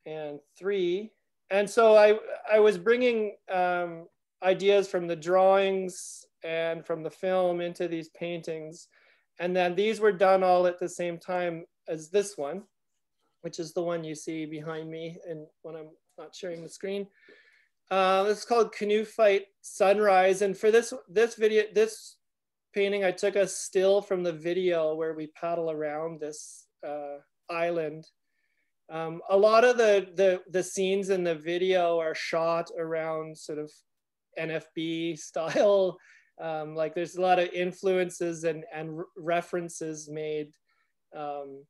and 3. And so I was bringing ideas from the drawings and from the film into these paintings. And then these were done all at the same time as this one, which is the one you see behind me and when I'm not sharing the screen. It's called Canoe Fight Sunrise. And for this painting, I took a still from the video where we paddle around this island. A lot of the scenes in the video are shot around sort of NFB style. Like there's a lot of influences and references made to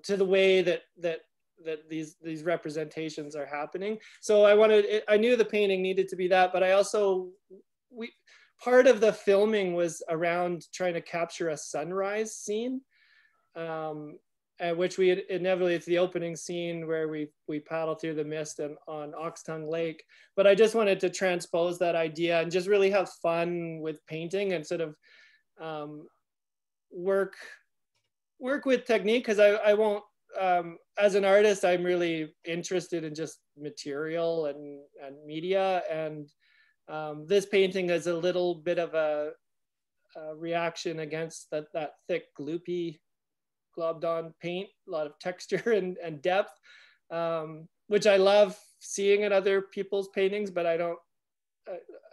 the way that these representations are happening. So I knew the painting needed to be that, but I also, part of the filming was around trying to capture a sunrise scene, which we inevitably, it's the opening scene where we paddle through the mist on Oxtongue Lake. But I just wanted to transpose that idea and just really have fun with painting and sort of work with technique, because I won't, as an artist, I'm really interested in just material and media. And this painting is a little bit of a reaction against that thick, gloopy, globbed on paint, a lot of texture and depth, which I love seeing in other people's paintings, but I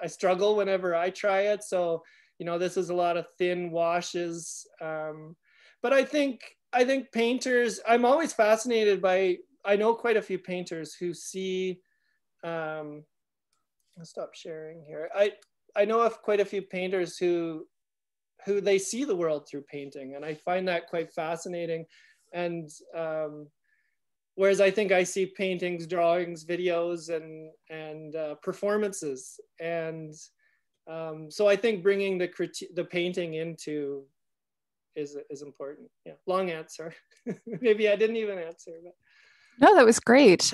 struggle whenever I try it. So, this is a lot of thin washes. But I think painters, I'm always fascinated by, I know quite a few painters who see, I'll stop sharing here. I know of quite a few painters who they see the world through painting, and I find that quite fascinating. And whereas I think I see paintings, drawings, videos, and performances, and so I think bringing the painting into is important. Yeah, long answer. Maybe I didn't even answer, but. No, that was great.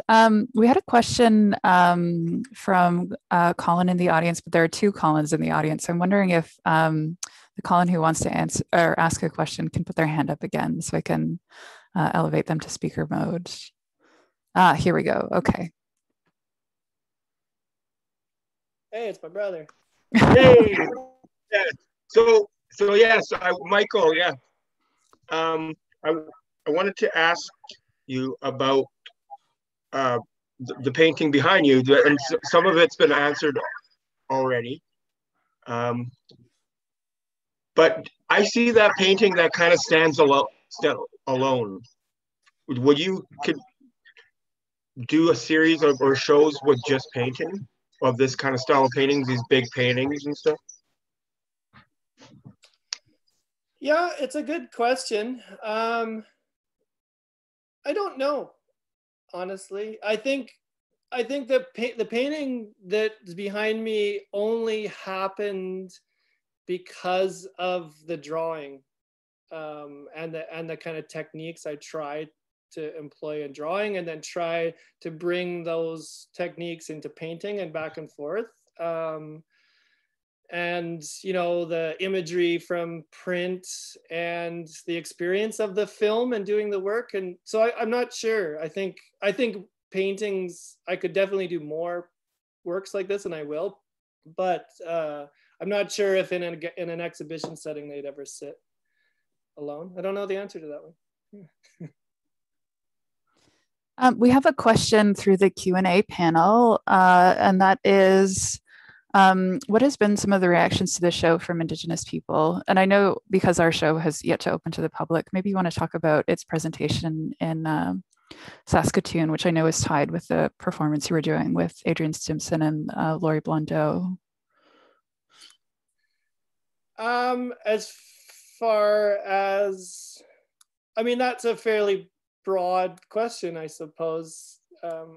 We had a question from Colin in the audience, but there are two Collins in the audience. So I'm wondering if the Colin who wants to answer or ask a question can put their hand up again so I can elevate them to speaker mode. Here we go. Okay. Hey, it's my brother. Hey. Yeah. So yes, Michael. Yeah. I wanted to ask you about the painting behind you, and some of it's been answered already. But I see that painting that kind of stands alone. Would you could do a series or shows with just painting of this kind of style of paintings, these big paintings and stuff? Yeah, it's a good question. I don't know, honestly. I think the painting that's behind me only happened because of the drawing, and the kind of techniques I tried to employ in drawing, and then try to bring those techniques into painting and back and forth. And the imagery from print and the experience of the film and doing the work. And so I'm not sure. I think paintings, I could definitely do more works like this, and I will, but I'm not sure if in an exhibition setting they'd ever sit alone. I don't know the answer to that one. We have a question through the Q&A panel, and that is, what has been some of the reactions to the show from Indigenous people? And I know because our show has yet to open to the public, maybe you want to talk about its presentation in Saskatoon, which I know is tied with the performance you were doing with Adrian Stimson and Laurie Blondeau. As far as, I mean, that's a fairly broad question, I suppose.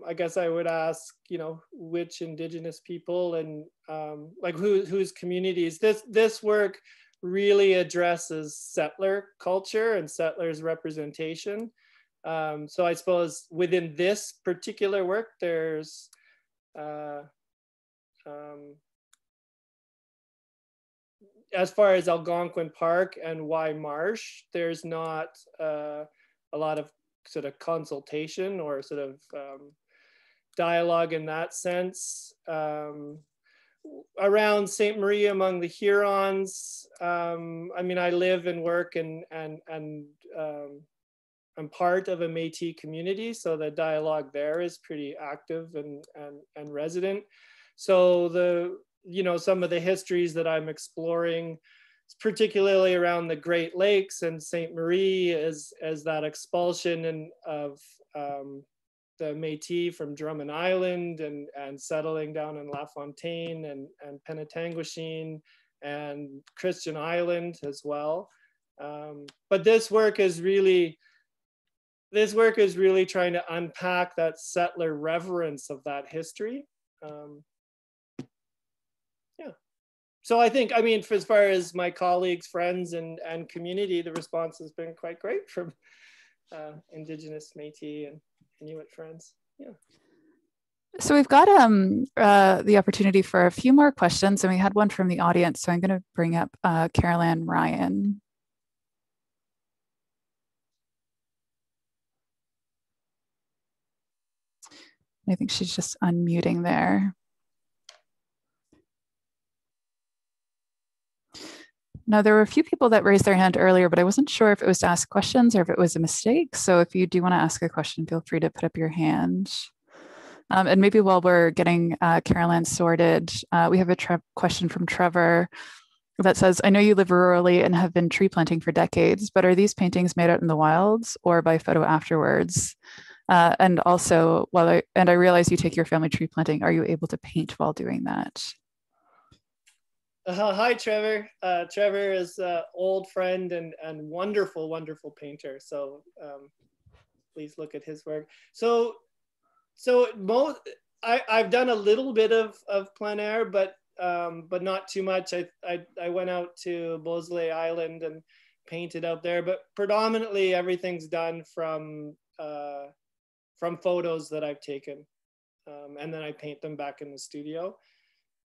I guess I would ask, which Indigenous people and like whose communities. This work really addresses settler culture and settlers' representation. So I suppose within this particular work, there's as far as Algonquin Park and Wye Marsh, there's not a lot of sort of consultation or sort of dialogue in that sense. Around Ste. Marie among the Hurons, I mean, I live and work and I'm part of a Métis community, so the dialogue there is pretty active and resident. So some of the histories that I'm exploring, particularly around the Great Lakes and Ste. Marie, as that expulsion and of the Métis from Drummond Island and settling down in LaFontaine and Penetanguishene and Christian Island as well. But this work is really trying to unpack that settler reverence of that history. Yeah. So I think, I mean, as far as my colleagues, friends, and community, the response has been quite great from Indigenous, Métis, and Inuit friends. Yeah. So we've got the opportunity for a few more questions, and we had one from the audience. So I'm going to bring up Carol Ann Ryan. I think she's just unmuting there. Now, there were a few people that raised their hand earlier, but I wasn't sure if it was to ask questions or if it was a mistake. So if you do want to ask a question, feel free to put up your hand. And maybe while we're getting Carol Ann sorted, we have a question from Trevor that says, I know you live rurally and have been tree planting for decades, but are these paintings made out in the wilds or by photo afterwards? And also, I realize you take your family tree planting, are you able to paint while doing that? Hi, Trevor. Trevor is an old friend and wonderful, wonderful painter. So please look at his work. So I've done a little bit of plein air, but not too much. I went out to Beausoleil Island and painted out there, but predominantly everything's done from photos that I've taken, and then I paint them back in the studio.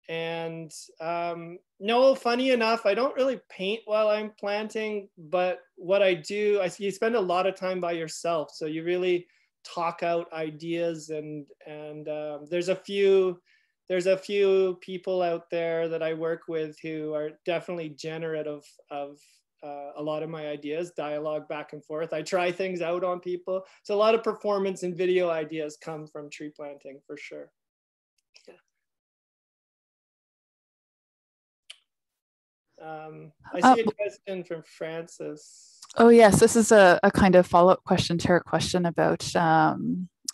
And no, funny enough, I don't really paint while I'm planting, but what I do, you spend a lot of time by yourself, so you really talk out ideas, and there's a few people out there that I work with who are definitely generative of a lot of my ideas, dialogue back and forth. I try things out on people, so a lot of performance and video ideas come from tree planting for sure. I see a question from Francis. Oh yes, this is a kind of follow-up question to her question about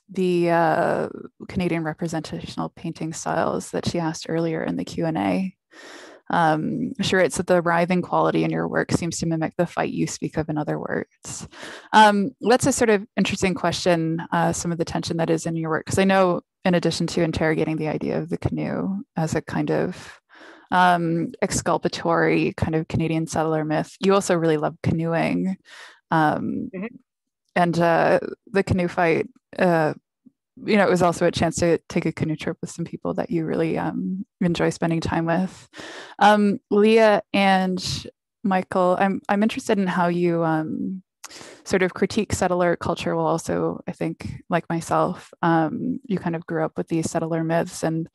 the Canadian representational painting styles that she asked earlier in the Q&A. She writes that the writhing quality in your work seems to mimic the fight you speak of in other works. That's a sort of interesting question, some of the tension that is in your work, because I know in addition to interrogating the idea of the canoe as a kind of exculpatory kind of Canadian settler myth, you also really love canoeing. And the Canoe Fight, it was also a chance to take a canoe trip with some people that you really enjoy spending time with. Leah and Michael, I'm interested in how you sort of critique settler culture while also, I think, like myself, you kind of grew up with these settler myths, and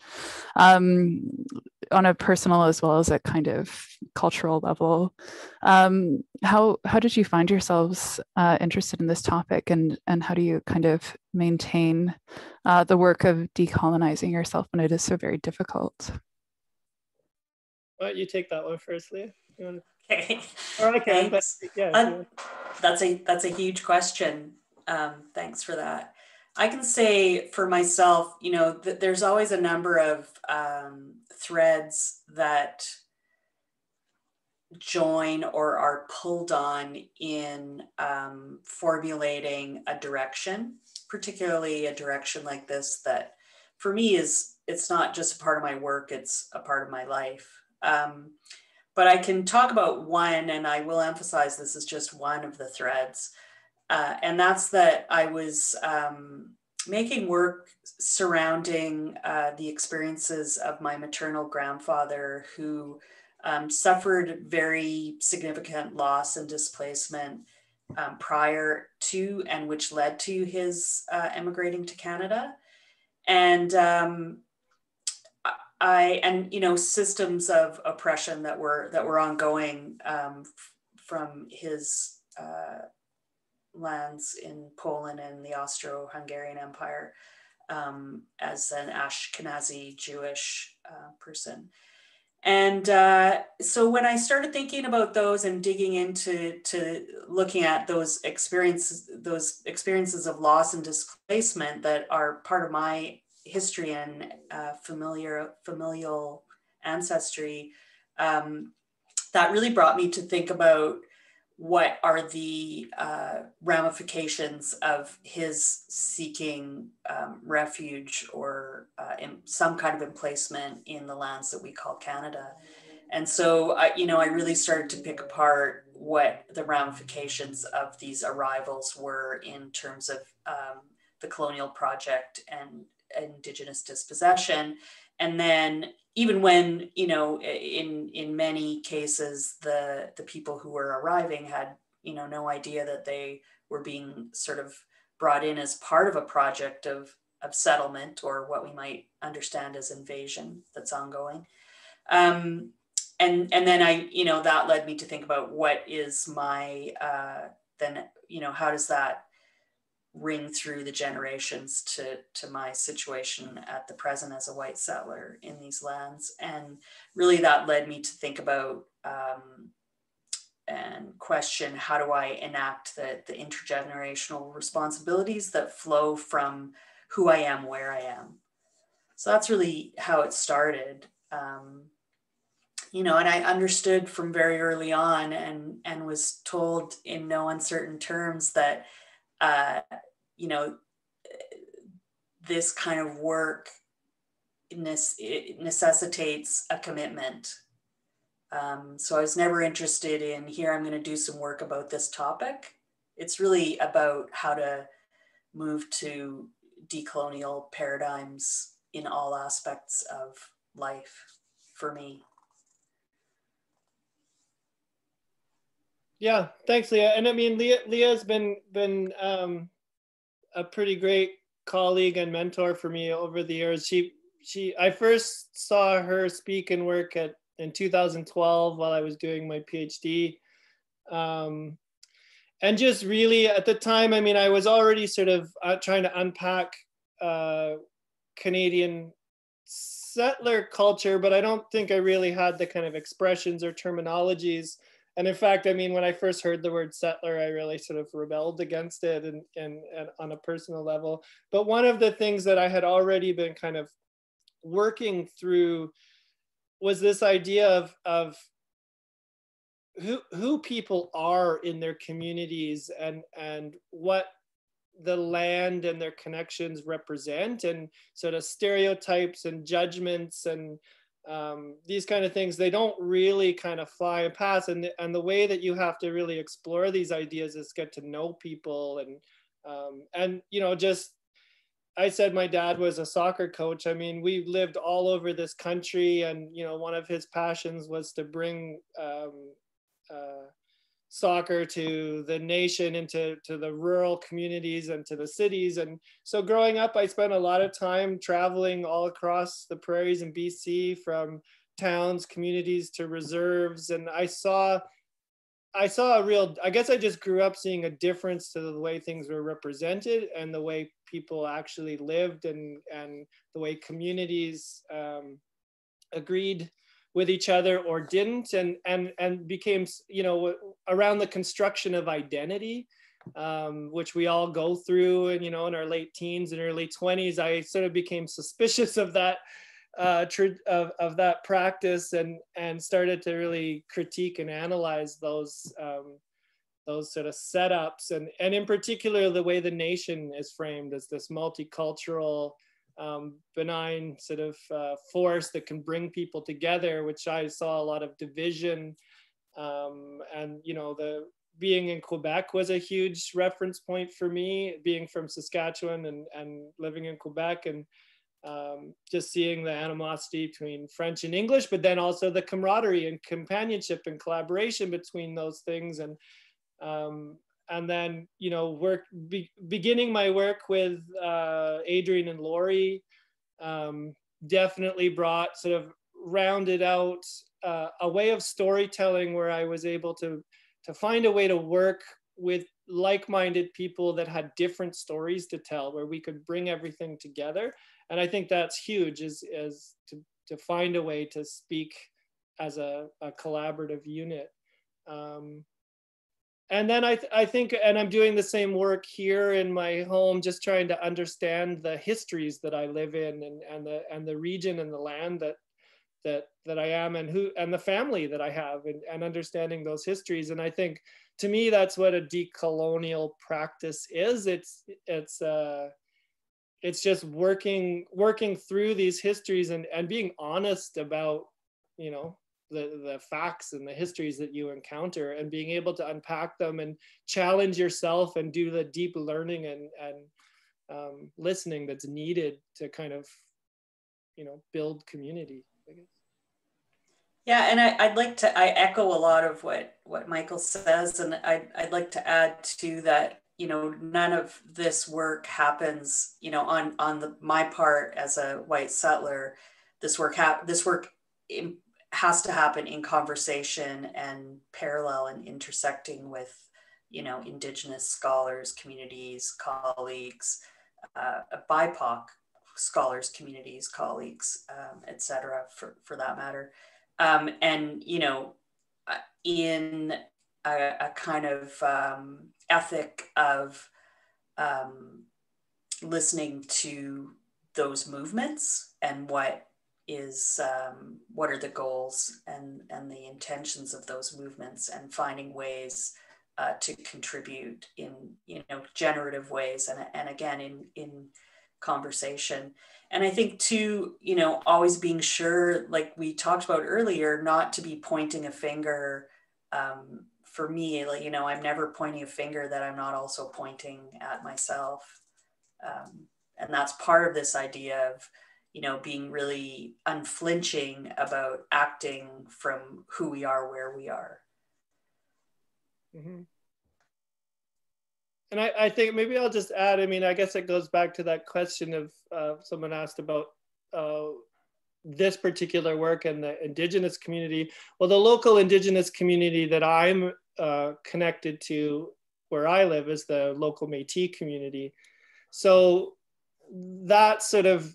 on a personal as well as a kind of cultural level. How did you find yourselves interested in this topic, and how do you kind of maintain the work of decolonizing yourself when it is so very difficult? Why don't you take that one first, Leah? Okay. Or I can, but yeah. That's a huge question. Thanks for that. I can say for myself, that there's always a number of threads that join or are pulled on in formulating a direction, particularly a direction like this that for me it's not just a part of my work, it's a part of my life. But I can talk about one, and I will emphasize this is just one of the threads. And that's that I was making work surrounding the experiences of my maternal grandfather, who suffered very significant loss and displacement prior to, and which led to his emigrating to Canada. And systems of oppression that were ongoing from his lands in Poland and the Austro-Hungarian Empire as an Ashkenazi Jewish person. And so when I started thinking about those and digging into looking at those experiences of loss and displacement that are part of my history and familial ancestry, that really brought me to think about what are the ramifications of his seeking refuge or in some kind of emplacement in the lands that we call Canada. And so, I really started to pick apart what the ramifications of these arrivals were in terms of the colonial project and Indigenous dispossession. And then even when, in many cases, the people who were arriving had, no idea that they were being sort of brought in as part of a project of settlement, or what we might understand as invasion that's ongoing. And then that led me to think about what is my, how does that ring through the generations to my situation at the present as a white settler in these lands. And really that led me to think about and question, how do I enact the intergenerational responsibilities that flow from who I am, where I am. So that's really how it started. And I understood from very early on and was told in no uncertain terms that this kind of work it necessitates a commitment. So I was never interested in, here, I'm going to do some work about this topic. It's really about how to move to decolonial paradigms in all aspects of life for me. Yeah, thanks, Leah. And I mean, Leah's been a pretty great colleague and mentor for me over the years. I first saw her speak and work in 2012 while I was doing my PhD. And just really at the time, I mean, I was already sort of trying to unpack Canadian settler culture, but I don't think I really had the kind of expressions or terminologies. And in fact, I mean, when I first heard the word settler, I really sort of rebelled against it and on a personal level. But one of the things that I had already been kind of working through was this idea of who people are in their communities and what the land and their connections represent, and sort of stereotypes and judgments and these kind of things, they don't really kind of fly and pass. And the way that you have to really explore these ideas is get to know people. And just, I said my dad was a soccer coach. I mean, we lived all over this country, and one of his passions was to bring soccer to the nation, into the rural communities and to the cities. And so growing up, I spent a lot of time traveling all across the prairies in BC, from towns, communities to reserves. And I saw a real, I guess I just grew up seeing a difference to the way things were represented and the way people actually lived, and the way communities agreed with each other or didn't, and became, around the construction of identity, which we all go through, and in our late teens and early 20s, I sort of became suspicious of that of that practice, and started to really critique and analyze those sort of setups, and in particular the way the nation is framed as this multicultural, benign sort of force that can bring people together, which I saw a lot of division. And the being in Quebec was a huge reference point for me, being from Saskatchewan and living in Quebec, and just seeing the animosity between French and English, but then also the camaraderie and companionship and collaboration between those things. And then, beginning my work with Adrian and Laurie definitely brought, sort of rounded out a way of storytelling where I was able to find a way to work with like-minded people that had different stories to tell, where we could bring everything together. And I think that's huge, is to find a way to speak as a collaborative unit. And then I think, and I'm doing the same work here in my home, just trying to understand the histories that I live in, and the region and the land that I am, and the family that I have, and understanding those histories. And I think, to me, that's what a decolonial practice is. It's just working through these histories, and being honest about, you know, the facts and the histories that you encounter, and being able to unpack them and challenge yourself and do the deep learning and listening that's needed to kind of, you know, build community, I guess. Yeah, and I echo a lot of what Michael says, and I'd like to add to that, you know, none of this work happens, you know, on my part as a white settler. This work has to happen in conversation and parallel and intersecting with, you know, Indigenous scholars, communities, colleagues, BIPOC scholars, communities, colleagues, et cetera, for that matter. And, you know, in a kind of ethic of listening to those movements and what are the goals and the intentions of those movements, and finding ways to contribute in, you know, generative ways, and again in conversation. And I think too, you know, always being sure, like we talked about earlier, not to be pointing a finger. For me, like, you know, I'm never pointing a finger that I'm not also pointing at myself. And that's part of this idea of, you know, being really unflinching about acting from who we are, where we are. Mm-hmm. And I think maybe I'll just add, I mean, I guess it goes back to that question of someone asked about this particular work and the Indigenous community. Well, the local Indigenous community that I'm connected to where I live is the local Métis community. So that sort of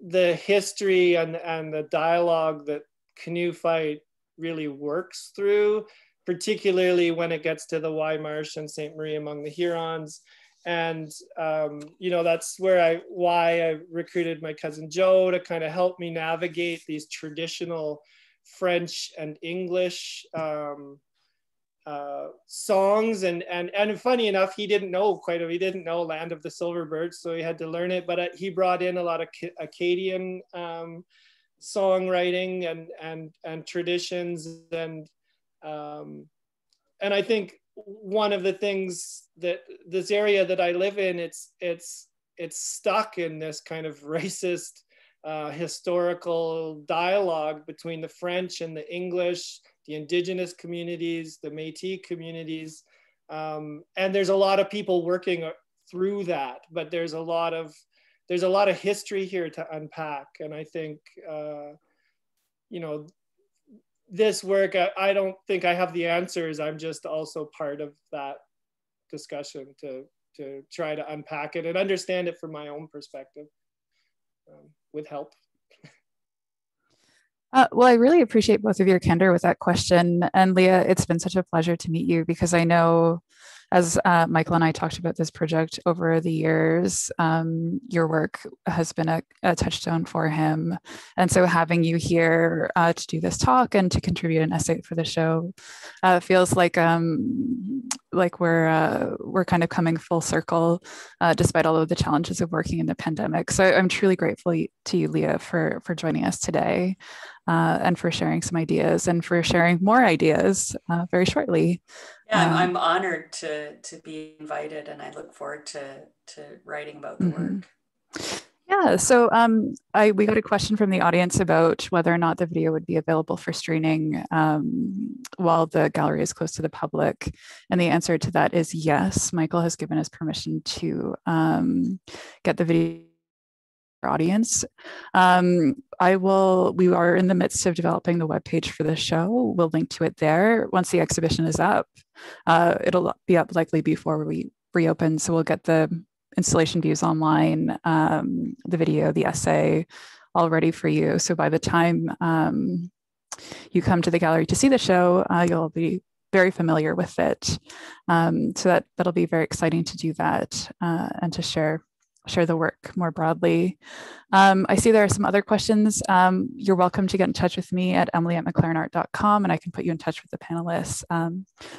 the history and the dialogue that Canoe Fight really works through, particularly when it gets to the Waimārsh and Ste. Marie among the Hurons. And, you know, that's why I recruited my cousin Joe to kind of help me navigate these traditional French and English songs. And funny enough, he didn't know Land of the Silver Birds, so he had to learn it. But he brought in a lot of Acadian songwriting and traditions. And I think one of the things that this area that I live in, it's stuck in this kind of racist historical dialogue between the French and the English, the Indigenous communities, the Métis communities. And there's a lot of people working through that, but there's a lot of history here to unpack. And I think, you know, this work, I don't think I have the answers. I'm just also part of that discussion to try to unpack it and understand it from my own perspective, with help. Well, I really appreciate both of your candor with that question. And Leah, it's been such a pleasure to meet you, because I know, as Michael and I talked about this project over the years, your work has been a touchstone for him. And so having you here to do this talk and to contribute an essay for the show feels like we're kind of coming full circle, despite all of the challenges of working in the pandemic. So I'm truly grateful to you, Leah, for joining us today, and for sharing some ideas, and for sharing more ideas very shortly. Yeah, I'm honored to be invited, and I look forward to writing about the work. Yeah, so we got a question from the audience about whether or not the video would be available for streaming while the gallery is closed to the public. And the answer to that is yes. Michael has given us permission to get the video audience. We are in the midst of developing the webpage for the show. We'll link to it there. Once the exhibition is up, it'll be up likely before we reopen. So we'll get the installation views online, the video, the essay, all ready for you. So by the time you come to the gallery to see the show, you'll be very familiar with it. So that'll be very exciting to do that and to share the work more broadly. I see there are some other questions. You're welcome to get in touch with me at emily@maclarenart.com, and I can put you in touch with the panelists.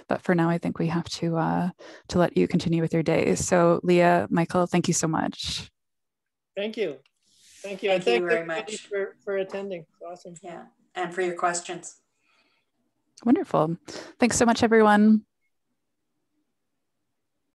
But for now, I think we have to let you continue with your days. So Leah, Michael, thank you so much. Thank you. Thank you. Thank you very much for attending. It's awesome. Yeah, and for your questions. Wonderful. Thanks so much, everyone.